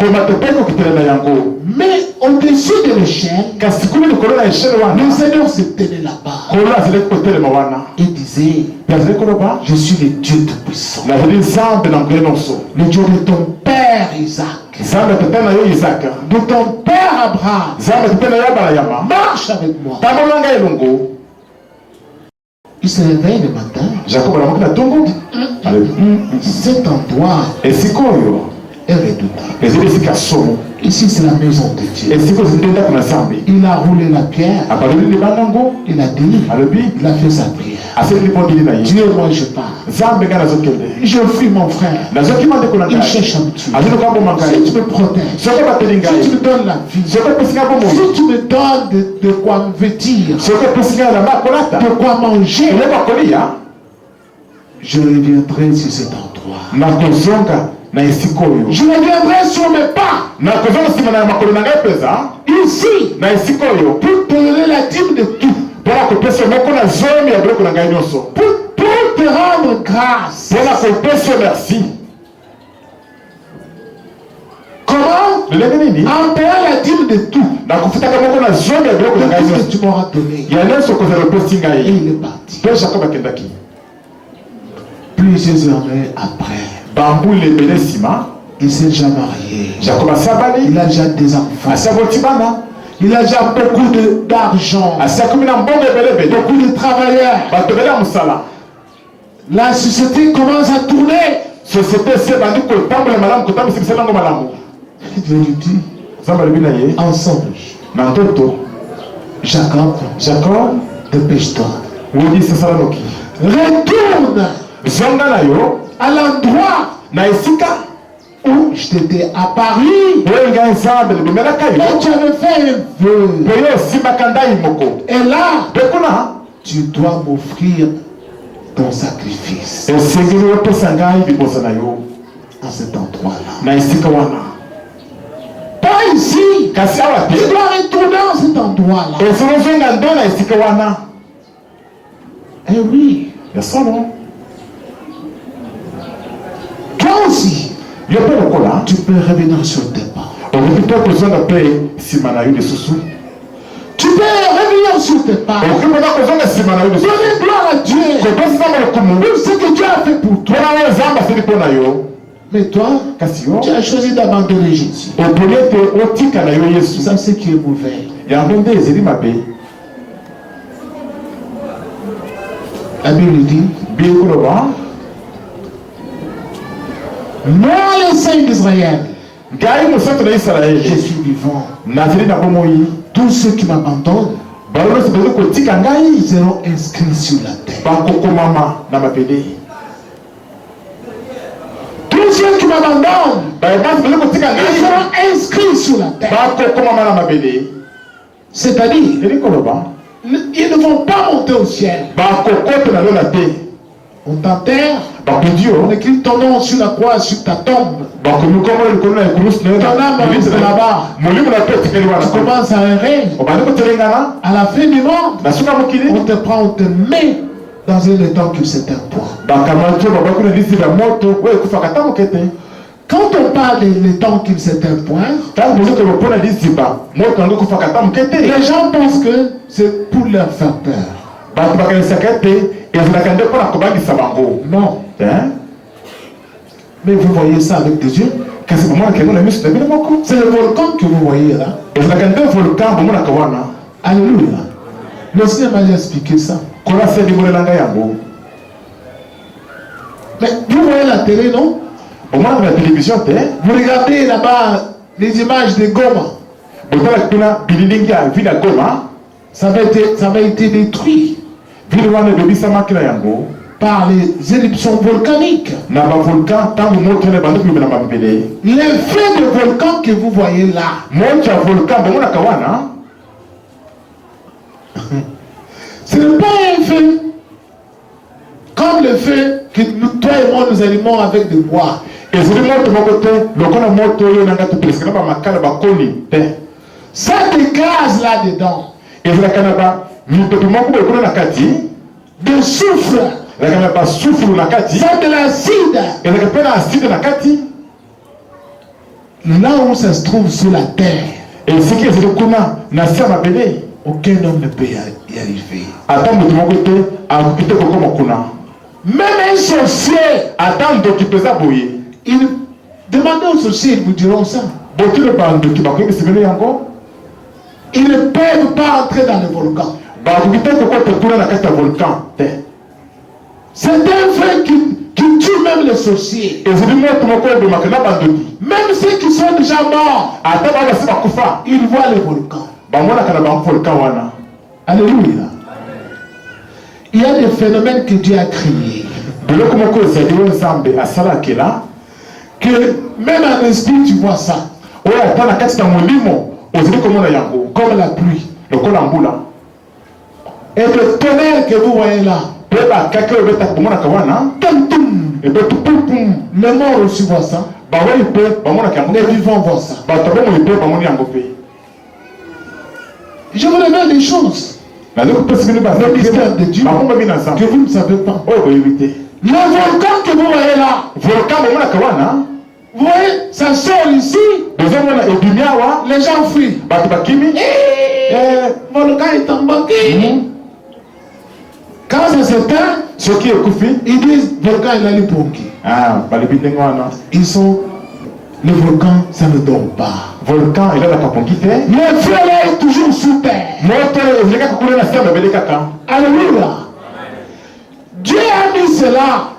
Mais au-dessus de l'échelle, le Seigneur se tenait là-bas et disait, je suis le Dieu Tout-Puissant, le Dieu de ton père Isaac, de ton père Abraham. Marche avec moi. Il se réveille le matin. Cet endroit est redoutable. Ici c'est la maison de Dieu. Il a roulé la pierre. Il a dit, il a fait sa prière. Dieu, moi je pars. Je fuis mon frère. Il cherche à me tuer. Si tu me protèges, si tu me donnes la vie, si tu me donnes de quoi me vêtir, de quoi manger, je reviendrai sur cet endroit. Je reviendrai sur mes pas. Ici, pour te donner la dîme de tout. Pour te rendre grâce. Comment? En payant la dîme de tout. De tout ce que tu m'auras donné. Et il est parti. Plusieurs années après, il s'est déjà marié. Il a déjà des enfants. Il a déjà beaucoup d'argent. Beaucoup de travailleurs. La société commence à tourner. Dieu lui dit, ensemble, Jacob, dépêche-toi. Retourne à l'endroit où je t'étais apparu. Et tu avais fait un vœu. Et là, tu dois m'offrir ton sacrifice. En cet endroit-là. Pas ici. Tu dois retourner en cet endroit-là. Eh oui. Toi aussi. Tu peux revenir sur tes pas. Tu peux revenir sur tes pas. Donner gloire à Dieu. Tout ce que Dieu a fait pour toi. Mais toi, tu as choisi d'abandonner Jésus. Ça, c'est qui est mauvais. La Bible dit, moi, le Saint d'Israël, je suis vivant. Tous ceux qui m'abandonnent seront inscrits sur la terre. Tous ceux qui m'abandonnent seront inscrits sur la terre. C'est-à-dire, ils ne vont pas monter au ciel. On t'enterre, on écrit ton nom sur la croix, sur ta tombe. Ton âme reste là-bas. Tu commences à errer. À la fin du monde, on te prend, on te met dans un étang qui c'est un point. Quand on parle de l'étang qui c'est un point, les gens pensent que c'est pour leur faire peur. Non. Mais vous voyez ça avec des yeux. C'est le volcan que vous voyez là. Alléluia. Le Seigneur m'a expliqué ça. Mais vous voyez la télé, non? Vous regardez là-bas les images de Goma. Ça avait été détruit par les éruptions volcaniques. L'effet de volcan que vous voyez là, ce n'est pas un feu comme le feu que nous, toi et moi, nous allumons avec des bois. Ça dégage là-dedans de soufre. Ça de l'acide. Là où ça se trouve sur la terre, aucun homme ne peut y arriver. Même un sorcier, il demandez aux sorciers, ils vous diront ça. Ils ne peuvent pas entrer dans le volcan. C'est un feu qui tue même les sorciers. Même ceux qui sont déjà morts, ils voient le volcan. Alléluia. Il y a des phénomènes que Dieu a créés. Que même en esprit tu vois ça. Comme la pluie. Et le tonnerre que vous voyez là. Les morts aussi voient ça. Les vivants voient ça. Je vous révèle des choses. Le mystère de Dieu que vous ne savez pas. Le volcan que vous voyez là. Vous voyez, ça sort ici. Les gens fuient. Volcan est embarqué. Quand ça s'éteint, ils disent volcan il a les pompiers. Le volcan, ça ne dort pas. Volcan, il a la capacité. Le feu là est toujours sous terre. Alléluia. Dieu a mis cela.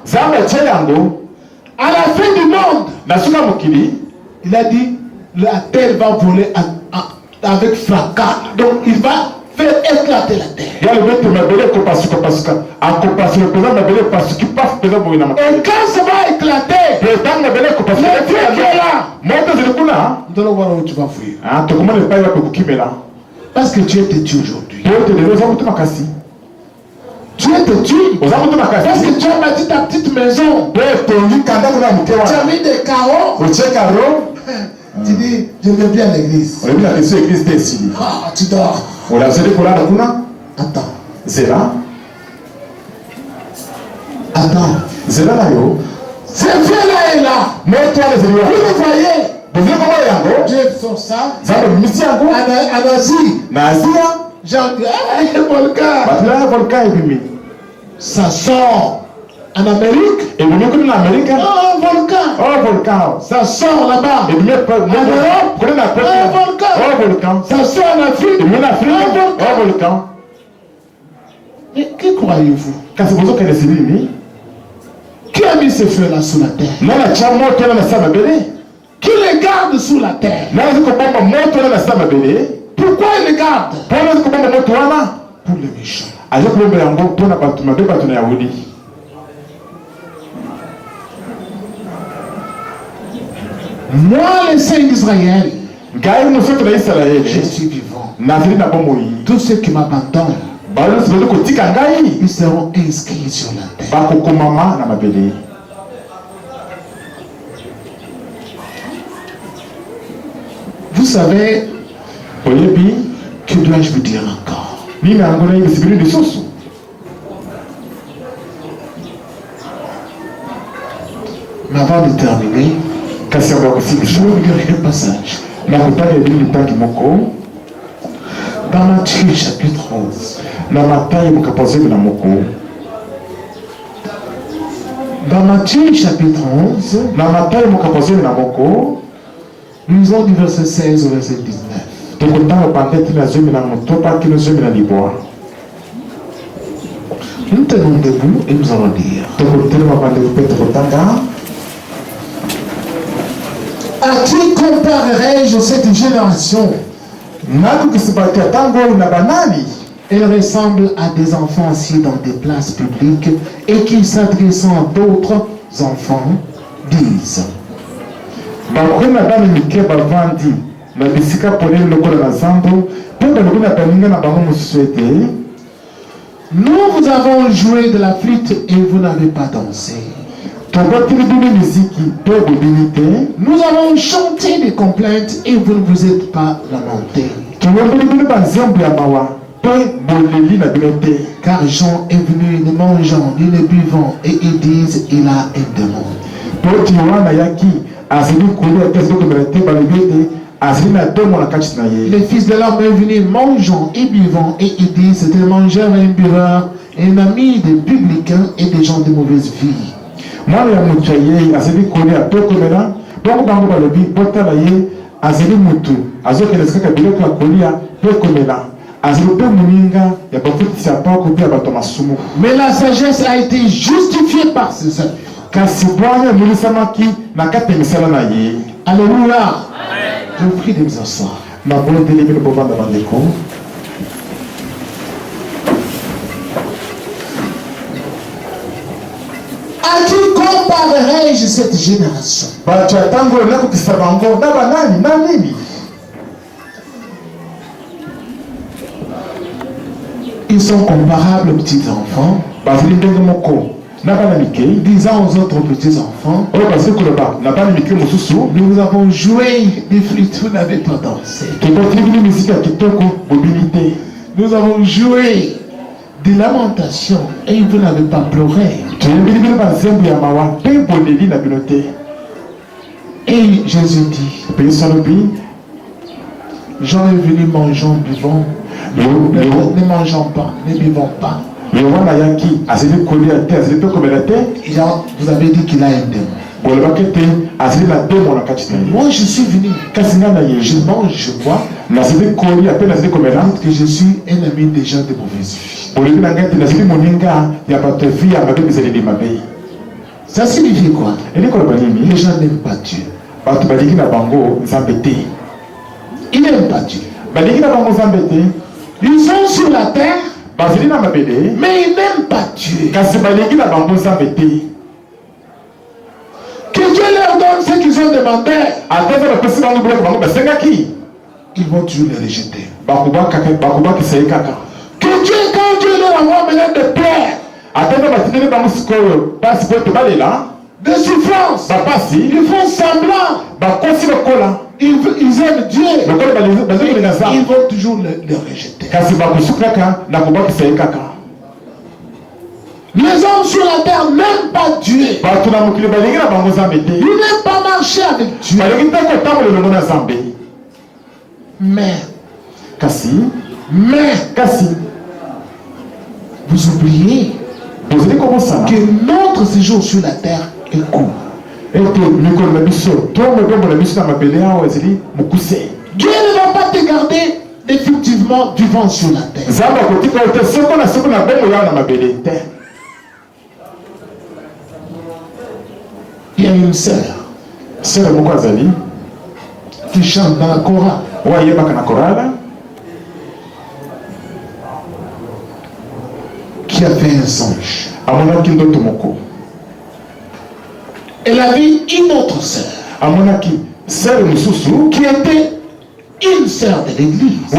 À la fin du monde, il a dit la terre va voler avec fracas. Donc il va faire éclater la terre. Et quand ça va éclater, le feu qui est là, nous allons voir où tu vas fuir. Parce que tu es têtu aujourd'hui. Tu es têtu parce que tu as bâti ta petite maison. Tu as mis des carreaux. Tu dis, je vais bien à l'église. Ah, tu dors. Attends. Attends. Ce feu-là est là. Vous le voyez? Dieu sort ça. En Asie. J'ai dit, volcan. Ça sort. En Amérique? Volcan. Ça sort là-bas. En Europe? Volcan. Ça sort en Afrique? Volcan. Mais qui croyez-vous? Qui a mis ce feu-là sous la terre? Qui les garde sous la terre? Pourquoi il les garde? Pour les méchants. Moi, le Saint d'Israël, je suis vivant. Tous ceux qui m'abandonnent, ils seront inscrits sur la terre. Vous savez, que dois-je vous dire encore? Mais avant de terminer, je vais vous lire un passage. Dans Matthieu chapitre 11. Dans Matthieu chapitre 11, nous lisons du verset 16 au verset 19. Nous tenons debout et nous allons lire. À qui comparerai-je cette génération? Elle ressemble à des enfants assis dans des places publiques et qui, s'adressant à d'autres enfants, disent: nous vous avons joué de la flûte et vous n'avez pas dansé. Nous avons chanté des complaintes et vous ne vous êtes pas lamentés. Car Jean est venu ne mangeant ni ne buvant et ils disent il a un démon. Le Fils de l'homme est venu mangeant et buvant et ils disent c'est un mangeur et un buveur, un ami des publicains et des gens de mauvaise vie. Mais la sagesse a été justifiée par ce salut. Alléluia. Je vous prie de vous asseoir. À qui comparerai-je cette génération? Ils sont comparables aux petits enfants, disant aux autres petits enfants: nous vous avons joué des flûtes, vous n'avez pas dansé. Nous avons joué des lamentations et vous n'avez pas pleuré. Et Jésus dit: Jean est venu mangeant, buvant. Ne mangeons pas, ne buvons pas. Vous avez dit qu'il a un démon. Moi je suis venu. Je mange, je bois. Que je suis un ami des gens de mauvaise vie. Ça signifie quoi? Les gens n'aiment pas Dieu. Ils n'aiment pas Dieu. Ils sont sur la terre, mais ils n'aiment pas Dieu. Que Dieu leur donne ce qu'ils ont demandé. Ils vont toujours les rejeter. Que Dieu, quand Dieu leur envoie maintenant de pleurs, de souffrance, ils font semblant. Ils aiment Dieu. Ils vont toujours le rejeter. Les hommes sur la terre n'aiment pas Dieu. Ils n'aiment pas marcher avec Dieu. Mais vous oubliez que notre séjour sur la terre est court. Dieu ne va pas te garder effectivement vivant sur la terre. Il y a une sœur qui chante dans la chorale. Qui a fait un songe. Elle avait une autre sœur qui était une sœur de l'église,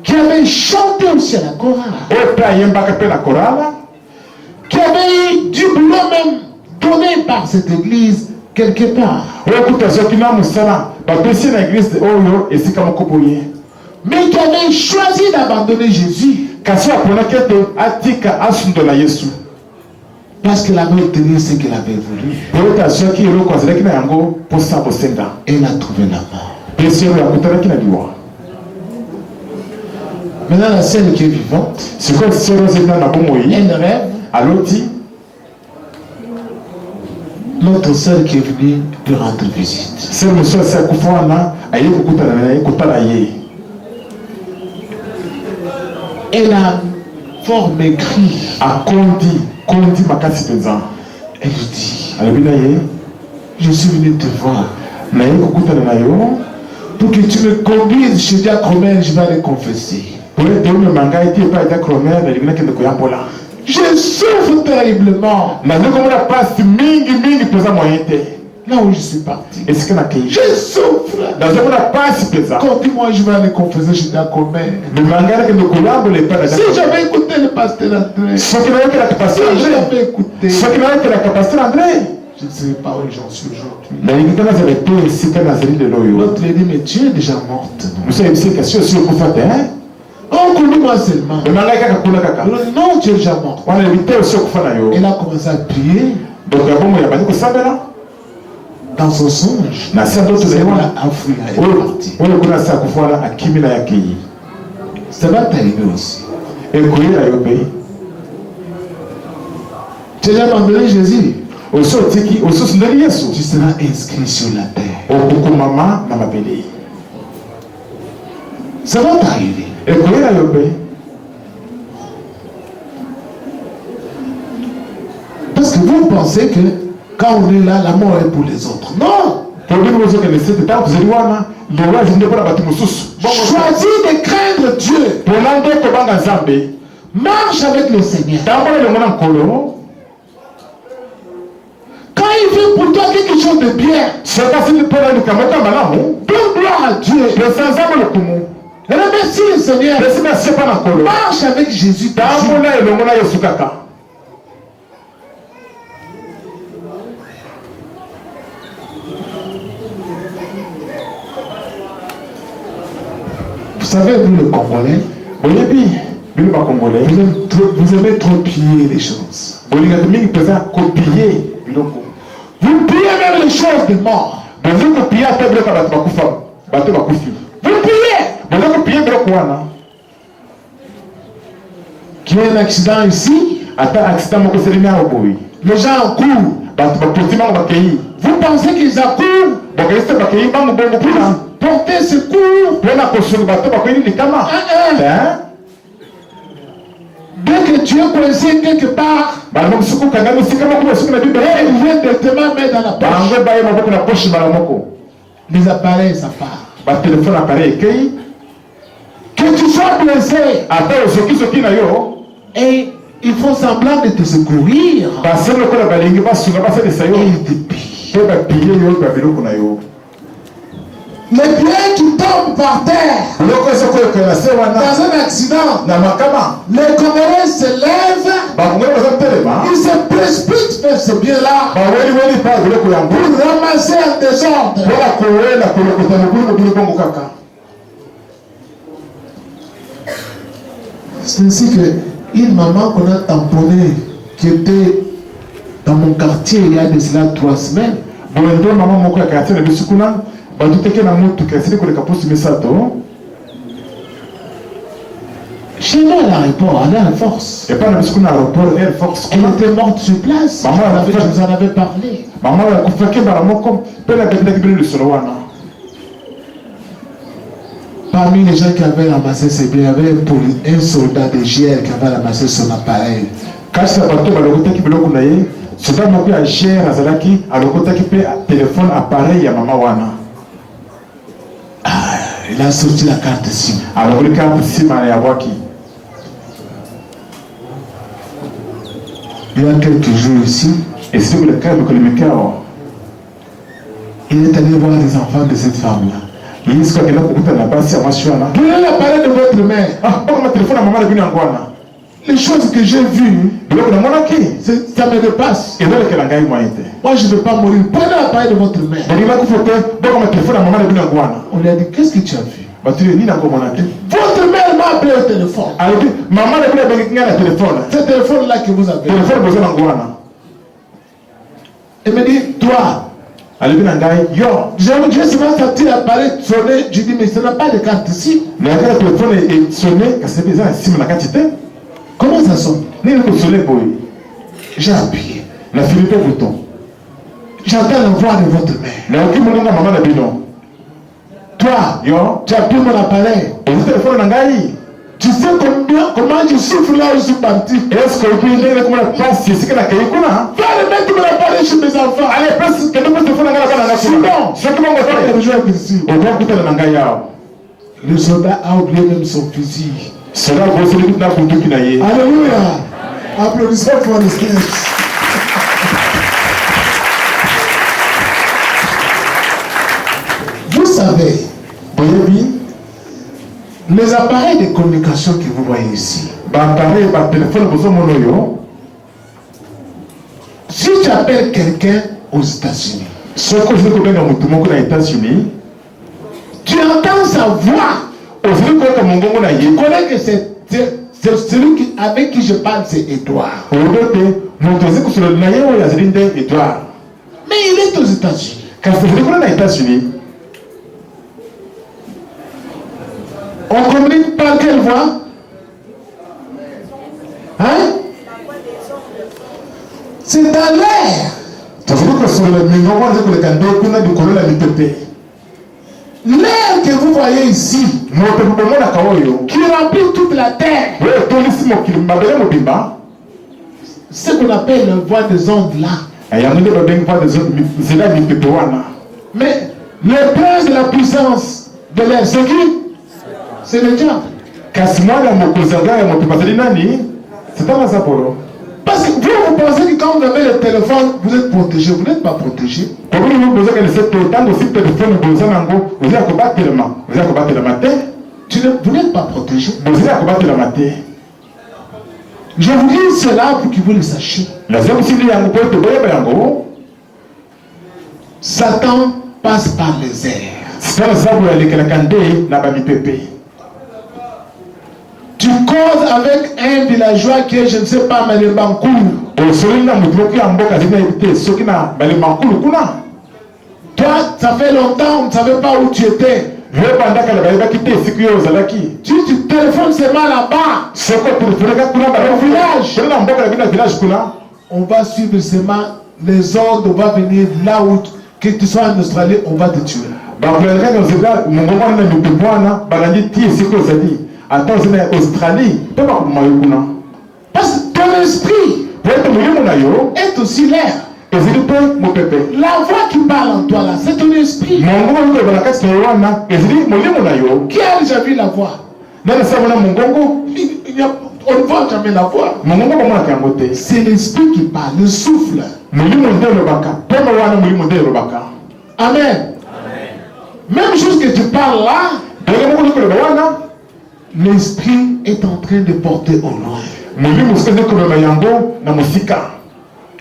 qui avait chanté aussi à la chorale, qui avait eu du boulot même donné par cette église quelque part, mais qui avait choisi d'abandonner Jésus parce qu'elle avait obtenu ce qu'elle avait voulu. Elle a trouvé la mort. Maintenant, la celle qui est vivante, elle rêve. Notre sœur qui est venue lui rendre visite. Elle a fort maigri. Elle lui dit, je suis venu te voir pour que tu me conduises chez Diacromène, je vais aller confesser. Je souffre terriblement. Là où je suis parti, je souffre. Quand dis-moi je vais aller confesser chez Diacromène. Si j'avais écouté le pasteur André, si j'avais écouté, je ne sais pas où j'en suis aujourd'hui. L'autre lui dit, mais tu es déjà morte. Oh, connais-moi seulement. Non, tu es déjà morte. Elle a commencé à prier. Dans son songe, elle a fui, elle est partie. Ça va t'arriver aussi. Tu as déjà abandonné Jésus. Tu seras inscrit sur la terre. Ça va t'arriver. Parce que vous pensez que quand on est là, la mort est pour les autres. Non! Choisis de craindre Dieu. Marche avec le Seigneur. Quand il fait pour toi quelque chose de bien, donne gloire à Dieu. Remercie le Seigneur. Marche avec Jésus. Vous savez, vous le Congolais, vous aimez trop piller les choses. Vous priez même les choses de mort. Vous priez. Vous priez. Qu'il y ait un accident ici. Les gens courent. Vous pensez qu'ils accourent porter secours. Dès que tu es coincé quelque part, et il vient directement mettre dans la poche. Les appareils, ça part. Que tu sois blessé, et ils font semblant de te secourir. Et ils te pillent. Les pieds qui tombent par terre dans un accident, les Congolais se lèvent, ils se précipitent vers ce bien-là pour ramasser un désordre. C'est ainsi qu'une maman qu'on a tamponnée, qui était dans mon quartier il y a de cela 3 semaines, chez nous à l'aéroport, à l'Air Force. Elle était morte sur place. Je vous en avais parlé. Parmi les gens qui avaient ramassé ces biens, il y avait un soldat de GL qui avait ramassé son appareil. Il a sorti la carte SIM. Il y a quelques jours ici, il est allé voir les enfants de cette femme-là. Quel est l'appareil de votre mère? Les choses que j'ai vues, ça me dépasse. Moi, je ne veux pas mourir. Prenez l'appareil de votre mère. On lui a dit, qu'est-ce que tu as vu? Votre mère m'a appelé au téléphone. Ce téléphone-là que vous avez. Elle me dit, toi, j'ai souvent senti l'appareil sonner. Je dis, mais ça n'a pas de carte ici. Comment ça sonne? J'ai appuyé. J'entends la voix de votre mère. Toi, tu as pris mon appareil. Tu sais comment je souffre là où je suis parti. Est-ce que vous pouvez dire comment la place c'est que la caille qu'on a? Va le mettre mon appareil chez mes enfants. Allez, place que nous pouvons faire la sinon, c'est comment on va faire ici. Le soldat a oublié même son fusil. Alléluia. Applaudissez pour les steps. Vous savez, les appareils de communication que vous voyez ici, si tu appelles quelqu'un aux États-Unis, tu entends sa voix, tu connais que c'est celui avec qui je parle, c'est Edouard. Mais il est aux États-Unis. On communique par quelle voix? Hein? C'est dans l'air. L'air que vous voyez ici, qui remplit toute la terre, ce qu'on appelle le voie des ondes là. Mais le prince de la puissance de l'air, c'est qui? C'est le diable. Parce que vous pensez que quand vous avez le téléphone, vous êtes protégé. Vous n'êtes pas protégé. Vous n'êtes pas protégé. Je vous dis cela pour que vous le sachiez. Satan passe par les airs. Tu causes avec un villageois qui est, je ne sais pas, Malembankoulou. Toi, ça fait longtemps, on ne savait pas où tu étais. Tu téléphones seulement là-bas. Au village. On va suivre seulement les ordres, on va venir là où, que tu sois en Australie, on va te tuer. Parce que ton esprit est aussi l'air. La voix qui parle en toi là, c'est ton esprit. Qui a déjà vu la voix? On ne voit jamais la voix. C'est l'esprit qui parle, le souffle. Amen. Même chose que tu parles là, l'esprit est en train de porter au loin.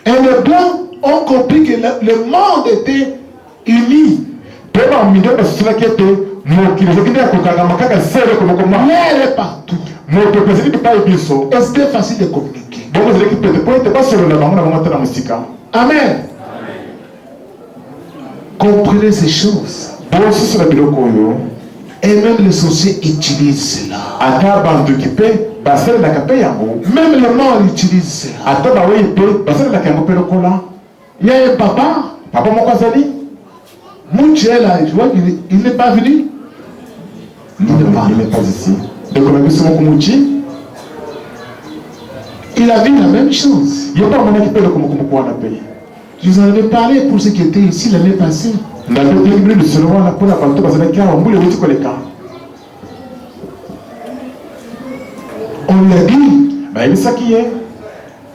Et les blancs ont compris que le monde était uni. L'air est partout. Et c'était facile de communiquer. Amen. Comprenez ces choses. Et même les sorciers utilisent cela. Même les morts utilisent cela. Il y a un papa. Mouché là, je vois qu'il n'est pas venu. Il n'est pas ici. Il a vu la même chose. Je vous en avais parlé pour ceux qui étaient ici l'année passée. On lui a dit,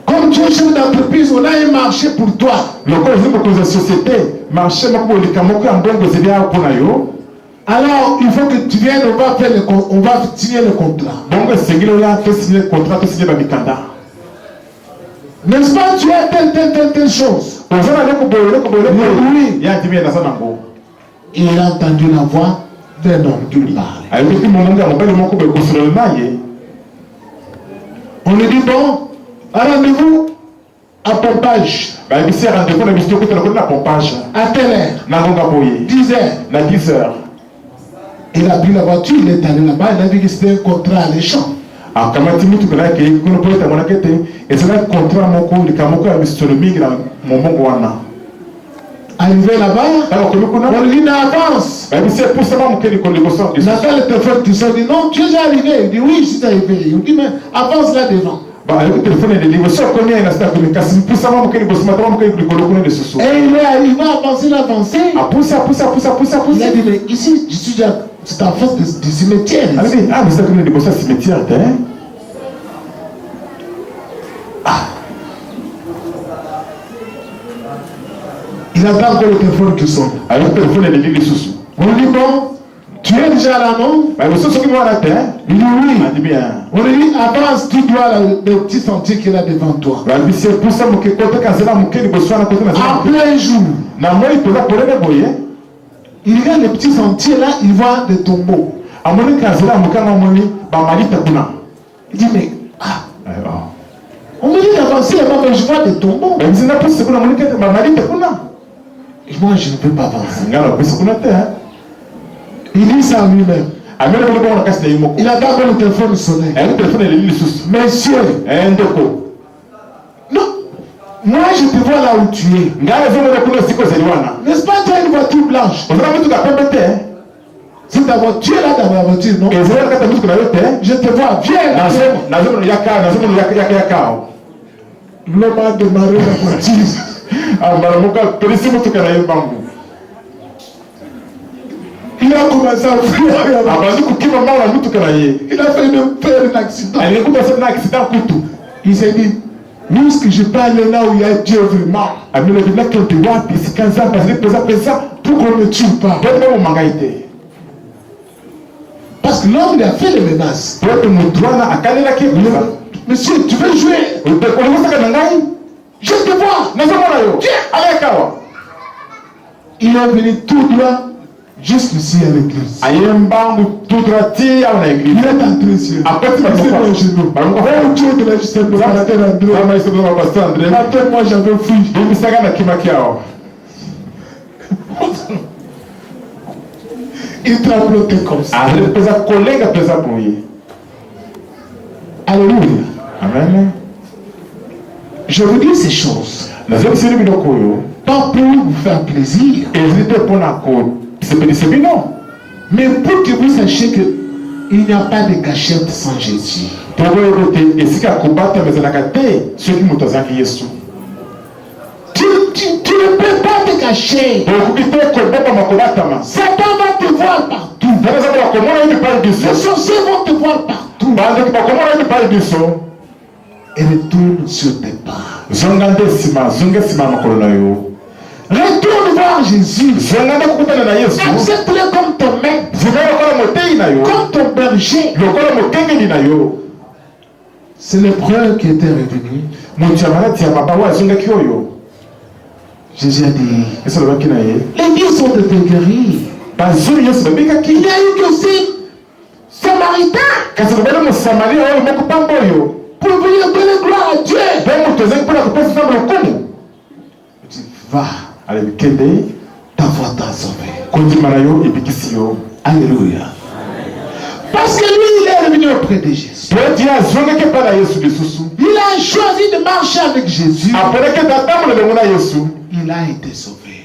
comme tu es chef d'entreprise, on a un marché pour toi. Alors, il faut que tu viennes, on va signer le contrat. N'est-ce pas, tu as telle chose. Oui. Il a entendu la voix d'un homme qui lui parlait. On lui dit, bon, rendez-vous à Pompage. À telle heure. 10 heures. Il a pris la voiture, il est allé là-bas, il a vu que c'était un contrat alléchant. Arrivé là-bas, on lui dit avance. Nathan le téléphone qui sort dit non, tu es déjà arrivé. Il dit oui, je suis arrivé. Il dit mais avance là devant. Et il est arrivé à avancer. Il a dit mais ici, je suis déjà, c'est en face du cimetière. Il attend encore le téléphone qui sonne. On lui dit bon, tu es déjà là, non? Il dit oui. On lui dit avance, tu dois le petit sentier qu'il a devant toi. En plein jour. Il regarde le petit sentier là, il voit des tombeaux. Il dit mais on me dit d'avancer là-bas, mais je vois des tombeaux. Et moi, je ne peux pas avancer. Il dit ça à lui-même. Il a d'abord le téléphone sonné. Monsieur, non, moi je te vois là où tu es. N'est-ce pas, tu as une voiture blanche? C'est ta voiture là dans ma voiture, non? Je te vois, viens. L'homme a démarré la voiture. Il a commencé à fuir. Il a fait un accident. Il s'est dit, où est-ce que je peux aller là où il y a Dieu vraiment? Pour qu'on ne tue pas. Parce que l'homme lui a fait les menaces. Monsieur, tu veux jouer? Je te vois. Viens. Il est venu tout droit Juste ici à l'église. ayembangu tutrati à l'église. Il est entré ici. Après tu vas C'est mon genou. Oh Dieu de la justice, le pasteur André. Après moi j'avais fui. Il tremblotait comme ça. Alléluia. Amen. Je vous dis ces choses. Pas pour vous faire plaisir. Mais pour que vous sachiez qu'il n'y a pas de cachette sans Jésus. Tu ne peux pas te cacher. Satan va te voir partout. Les sorciers vont te voir partout. Et retourne sur tes pas. Retourne voir Jésus. Accepte-le comme ton maître, comme ton berger. C'est le prêtre qui était revenu. Jésus a dit, les vies sont de te guérir. Il y a eu que aussi Samaritain pour venir donner gloire à Dieu. Tu vas. Ta foi t'a sauvé. Alléluia. Parce que lui, il est revenu auprès de Jésus. Il a choisi de marcher avec Jésus. Il a été sauvé.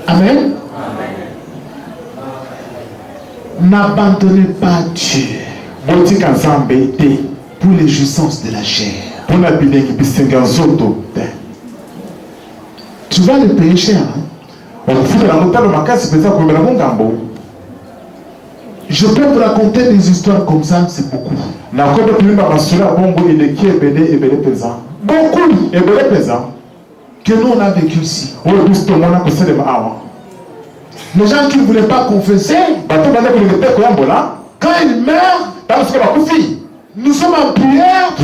Amen. N'abandonnez pas Dieu pour les jouissances de la chair. Tu vas le payer cher. Hein? Je peux vous raconter des histoires comme ça, c'est beaucoup. Beaucoup que nous on a vécu ici. Les gens qui ne voulaient pas confesser, quand ils meurent, nous sommes en prière, on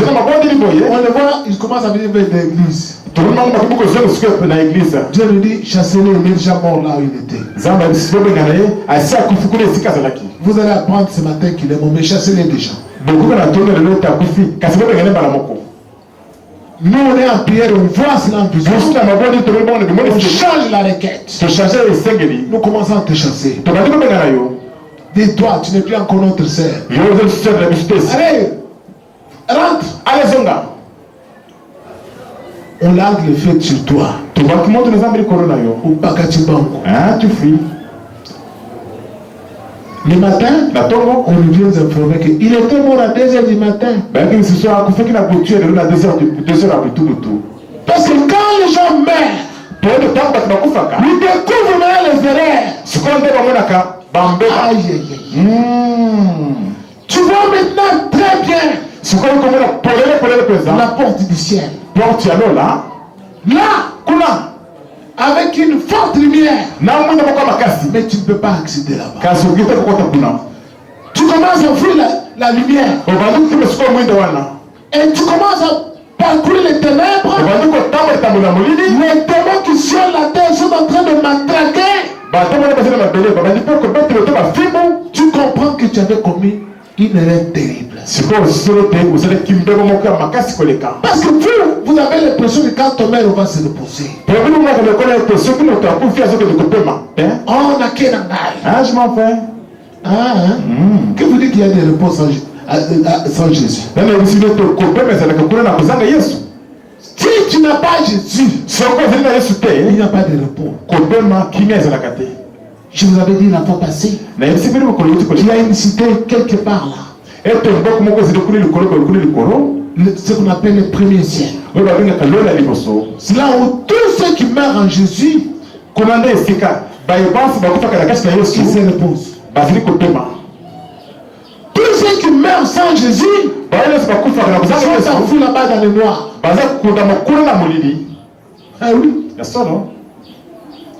le voit, ils commencent à venir vers l'église. Dieu nous dit, chassez-le, il est déjà mort là où il était. Vous allez apprendre ce matin qu'il est mort, mais chassez-le déjà. Nous on est en prière, on voit cela en plus. On change la requête. Nous commençons à te chasser. Dis-toi, tu n'es plus encore notre sœur. Allez, rentre. Allez, Zonga. On largue le feu sur toi. Ou Pakatibango. Tu fuis. Le matin, on nous vient d'informer qu'il était mort à 2h du matin. Parce que quand les gens meurent, ils découvrent les erreurs. Aïe, aïe, aïe. Tu vois maintenant très bien la porte du ciel. Là, avec une forte lumière. Mais tu ne peux pas accéder là-bas. Tu commences à ouvrir la lumière. Et tu commences à parcourir les ténèbres. Les démons qui sont la terre sont en train de m'attraquer. Tu comprends que tu avais commis une erreur terrible. Parce que vous avez l'impression que quand ton mère va se reposer, on a qu'un engagement. Je m'en fais. Que vous dites qu'il y a des repos sans Jésus? Si tu n'as pas Jésus, il n'y a pas de repos. Je vous avais dit la fois passée, il y a une cité quelque part là. Ce qu'on appelle le premier ciel. C'est là où tous ceux qui meurent en Jésus, ils se reposent. Tous ceux qui meurent sans Jésus, sont enfouis là-bas dans le noir. Ah oui.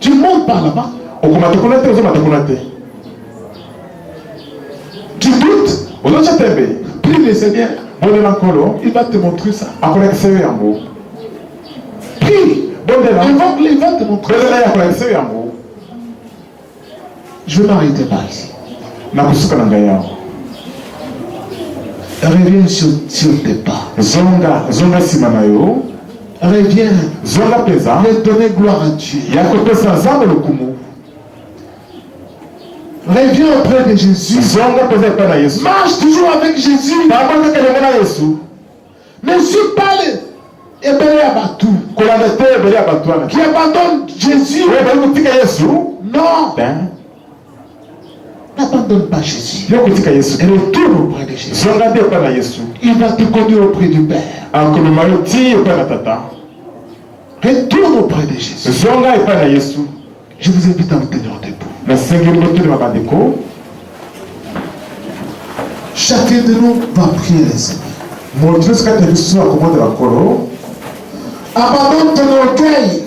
Tu montes par là-bas. Tu doutes? Prie le Seigneur. Il va te montrer ça. Prie. Il va te montrer. Je vais m'arrêter par ici. Reviens sur tes pas. Reviens. Et donner gloire à Dieu. Reviens auprès de Jésus. Marche toujours avec Jésus. Ne suis pas les Ebélé Abatou qui abandonne Jésus. Non. N'abandonne pas Jésus. Et retourne auprès de Jésus. Il va te conduire auprès du Père. Retourne auprès de Jésus. Je vous invite à vous tenir debout. Chacun de nous va prier le Seigneur. Abandonne ton orgueil.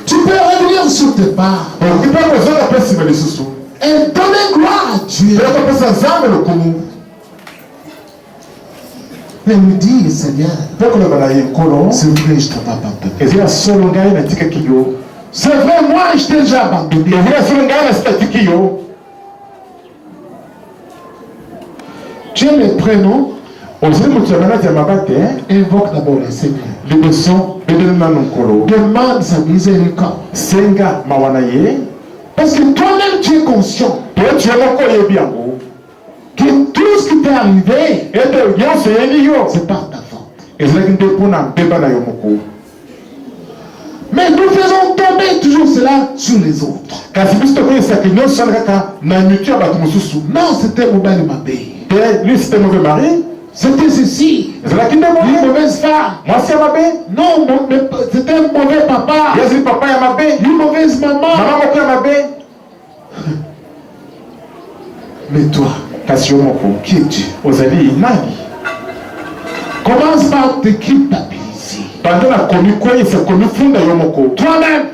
Tu peux revenir sur tes pas et donner gloire à Dieu. Et lui dit, Seigneur, c'est vrai, je t'ai abandonné. C'est vrai, moi, je t'ai déjà abandonné. Tu es le prénom. Invoque d'abord le Seigneur. Demande sa miséricorde. Parce que toi-même tu es conscient que tout ce qui t'est arrivé, c'est par ta faute. Mais nous faisons tomber toujours cela sur les autres. Non, c'était mauvais Mabé. Lui, c'était mauvais mari. C'était ceci. Une mauvaise femme. Non, c'était un mauvais papa. Une mauvaise maman. Mais toi, qui es-tu? Commence par te culpabiliser. Toi-même.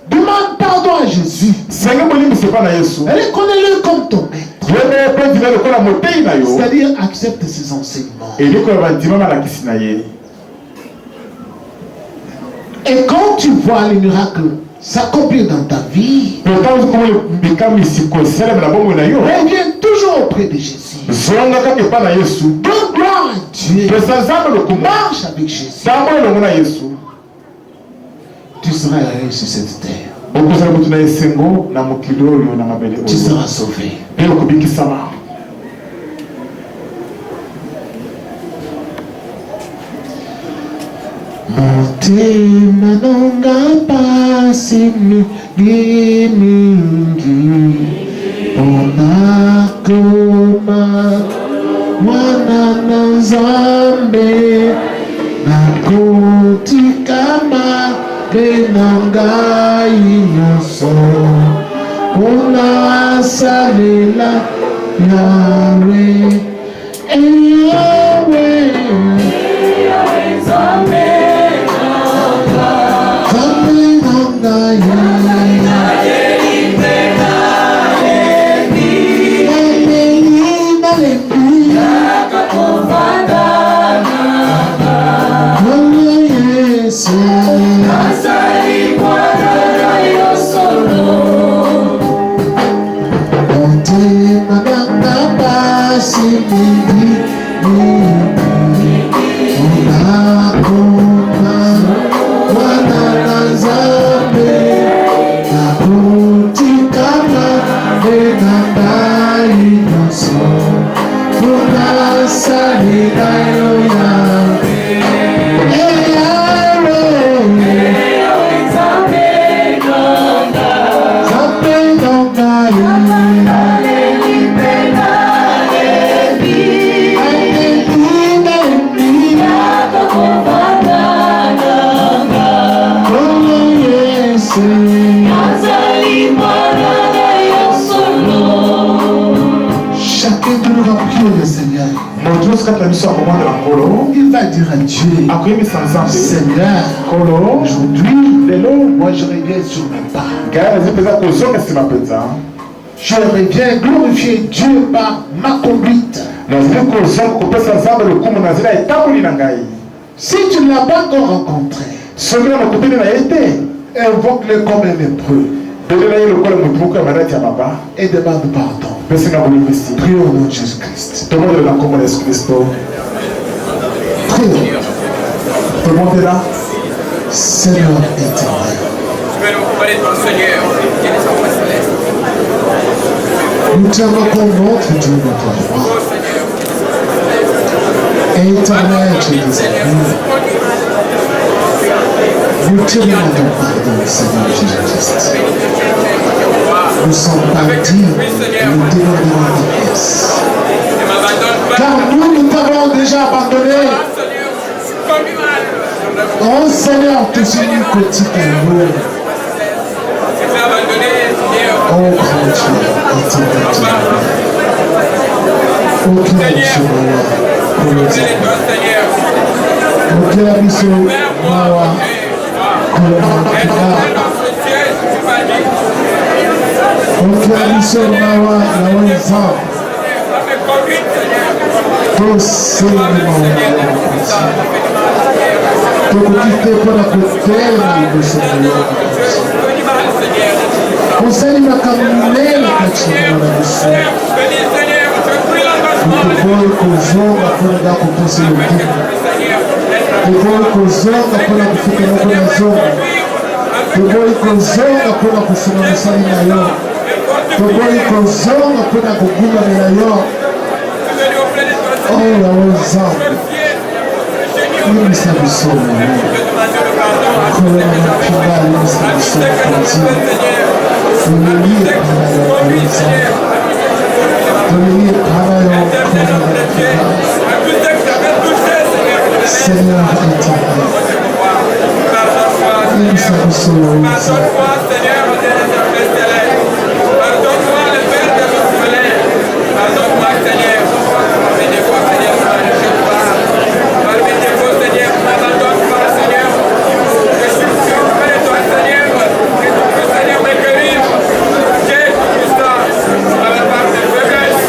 Demande pardon à Jésus. Reconnais-le comme ton maître. C'est-à-dire accepte ses enseignements. Et quand tu vois les miracles s'accomplir dans ta vie, reviens toujours auprès de Jésus. Donne gloire à Dieu. Marche avec Jésus. Tu seras heureux sur cette terre. Tu seras sauvé. Motema nanga pasi mingi onakoma mwana na Nzambe nakotikama benanga inoso ona salela Yahweh Yahweh Il va dire à Dieu, Seigneur, aujourd'hui, moi je reviens sur mes pas. J'aimerais bien glorifier Dieu par ma conduite. Si tu ne l'as pas encore rencontré, invoque-le comme un lépreux et demande pardon. Prions au nom de Jésus-Christ. Prions. Demandez-la. Seigneur éternel. Nous t'invoquons notre Dieu, notre roi. Éternel, tu es amis. Nous te demandons pardon, Seigneur Jésus-Christ. Nous sommes partis, nous demandons ta grâce. Car nous t'avons déjà abandonné. Oh Seigneur, tu suis une petite amour. Oh grand Dieu, éternel Dieu. Aucun Dieu, pour nous aider. Aucun Dieu, Mawa, pour nous aucun Dieu, Mawa, la Wanzan. Pour Seigneur, pour quitter pour la côté de Seigneur. Conseille ma caminée, la catina, la mission. Nous te voyons qu'aux hommes, après la compenser le tout. Nous te voyons qu'aux hommes, après la compenser le tout. Nous te voyons qu'aux hommes, après la compenser le tout. Nous te voyons qu'aux hommes, après la compenser le tout. Oh, la Wanzan. Nous sommes sauvés. Nous Seigneur éternel, nous sommes sauvés. Pardonne-moi le père de l'orphelin. Pardonne-moi, Seigneur. Permettez-vous, Seigneur, m'abandonne-moi, Seigneur. Je suis auprès de toi, Seigneur. Que tu peux, Seigneur, me guérir. J'ai tout ça par la part de faiblesse.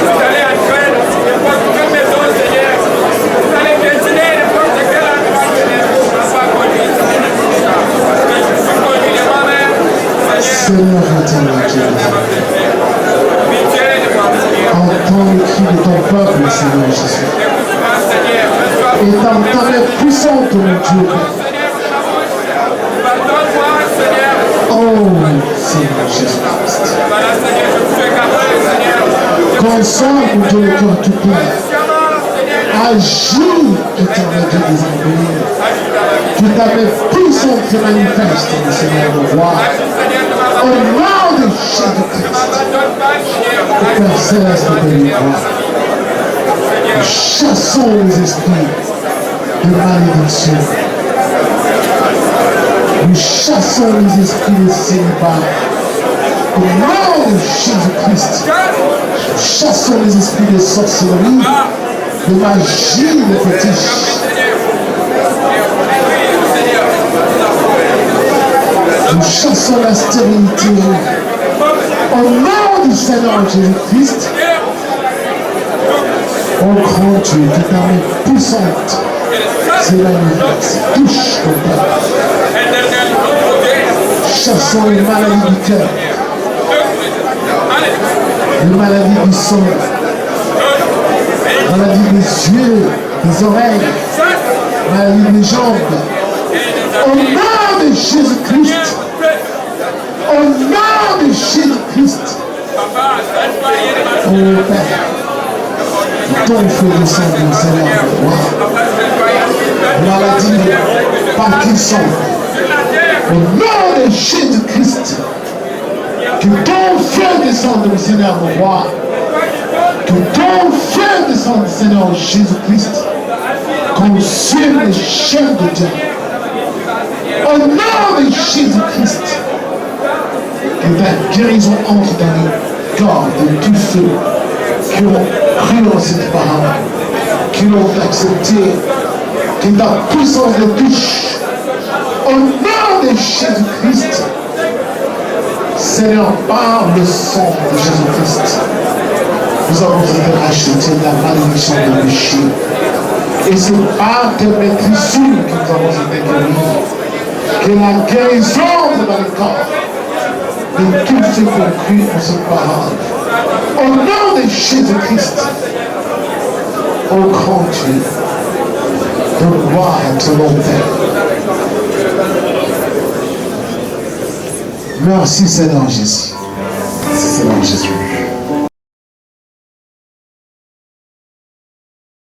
Vous allez entrer n'importe quelle maison, Seigneur. Vous allez dessiner n'importe quel endroit, Seigneur. Je ne pas conduire, Seigneur. Je suis conduit de moi-même, Seigneur. Entends le cri de ton peuple, Seigneur Jésus. Et ta main puissante, mon Dieu. Oh, Seigneur Jésus-Christ. Console, mon Dieu, le cœur tout plein. Agis, éternel Dieu des armées. Que ta main puissante se manifeste, mon Seigneur, le roi. Au nom de Jésus-Christ. Père céleste de l'Église, nous chassons les esprits de malédiction. Nous chassons les esprits de célibat. Au nom de Jésus-Christ, nous chassons les esprits de sorcellerie, de magie, de fétiche. Nous chassons la stérilité. Au nom du Seigneur Jésus-Christ, oh grand Dieu, que ta main puissante, c'est la universe, touche ton peuple. Chassons les maladies du cœur, les maladies du sang, maladies des yeux, des oreilles, maladies des jambes. Au nom de Jésus-Christ, au nom de Jésus-Christ, oh Père, ton feu descend du Seigneur, maladie, Parkinson, au nom de Jésus-Christ, que ton feu descende du Seigneur, mon roi, que ton feu descende du Seigneur Jésus-Christ, consume les chaînes de Dieu. Au nom de Jésus-Christ, que ta guérison entre dans les corps de tous ceux qui ont cru en cette parole, qui l'ont accepté, que ta puissance les touche. Au nom de Jésus-Christ, Seigneur, par le sang de Jésus-Christ, nous avons été rachetés de la malédiction du péché. Et c'est par tes maîtrisures que nous avons été guéris. Que la guérison de dans le corps de tous ceux qui ont cru en cette parole. Au nom de Jésus-Christ, ô grand Dieu, de gloire à ton nom, Père. Merci Seigneur Jésus.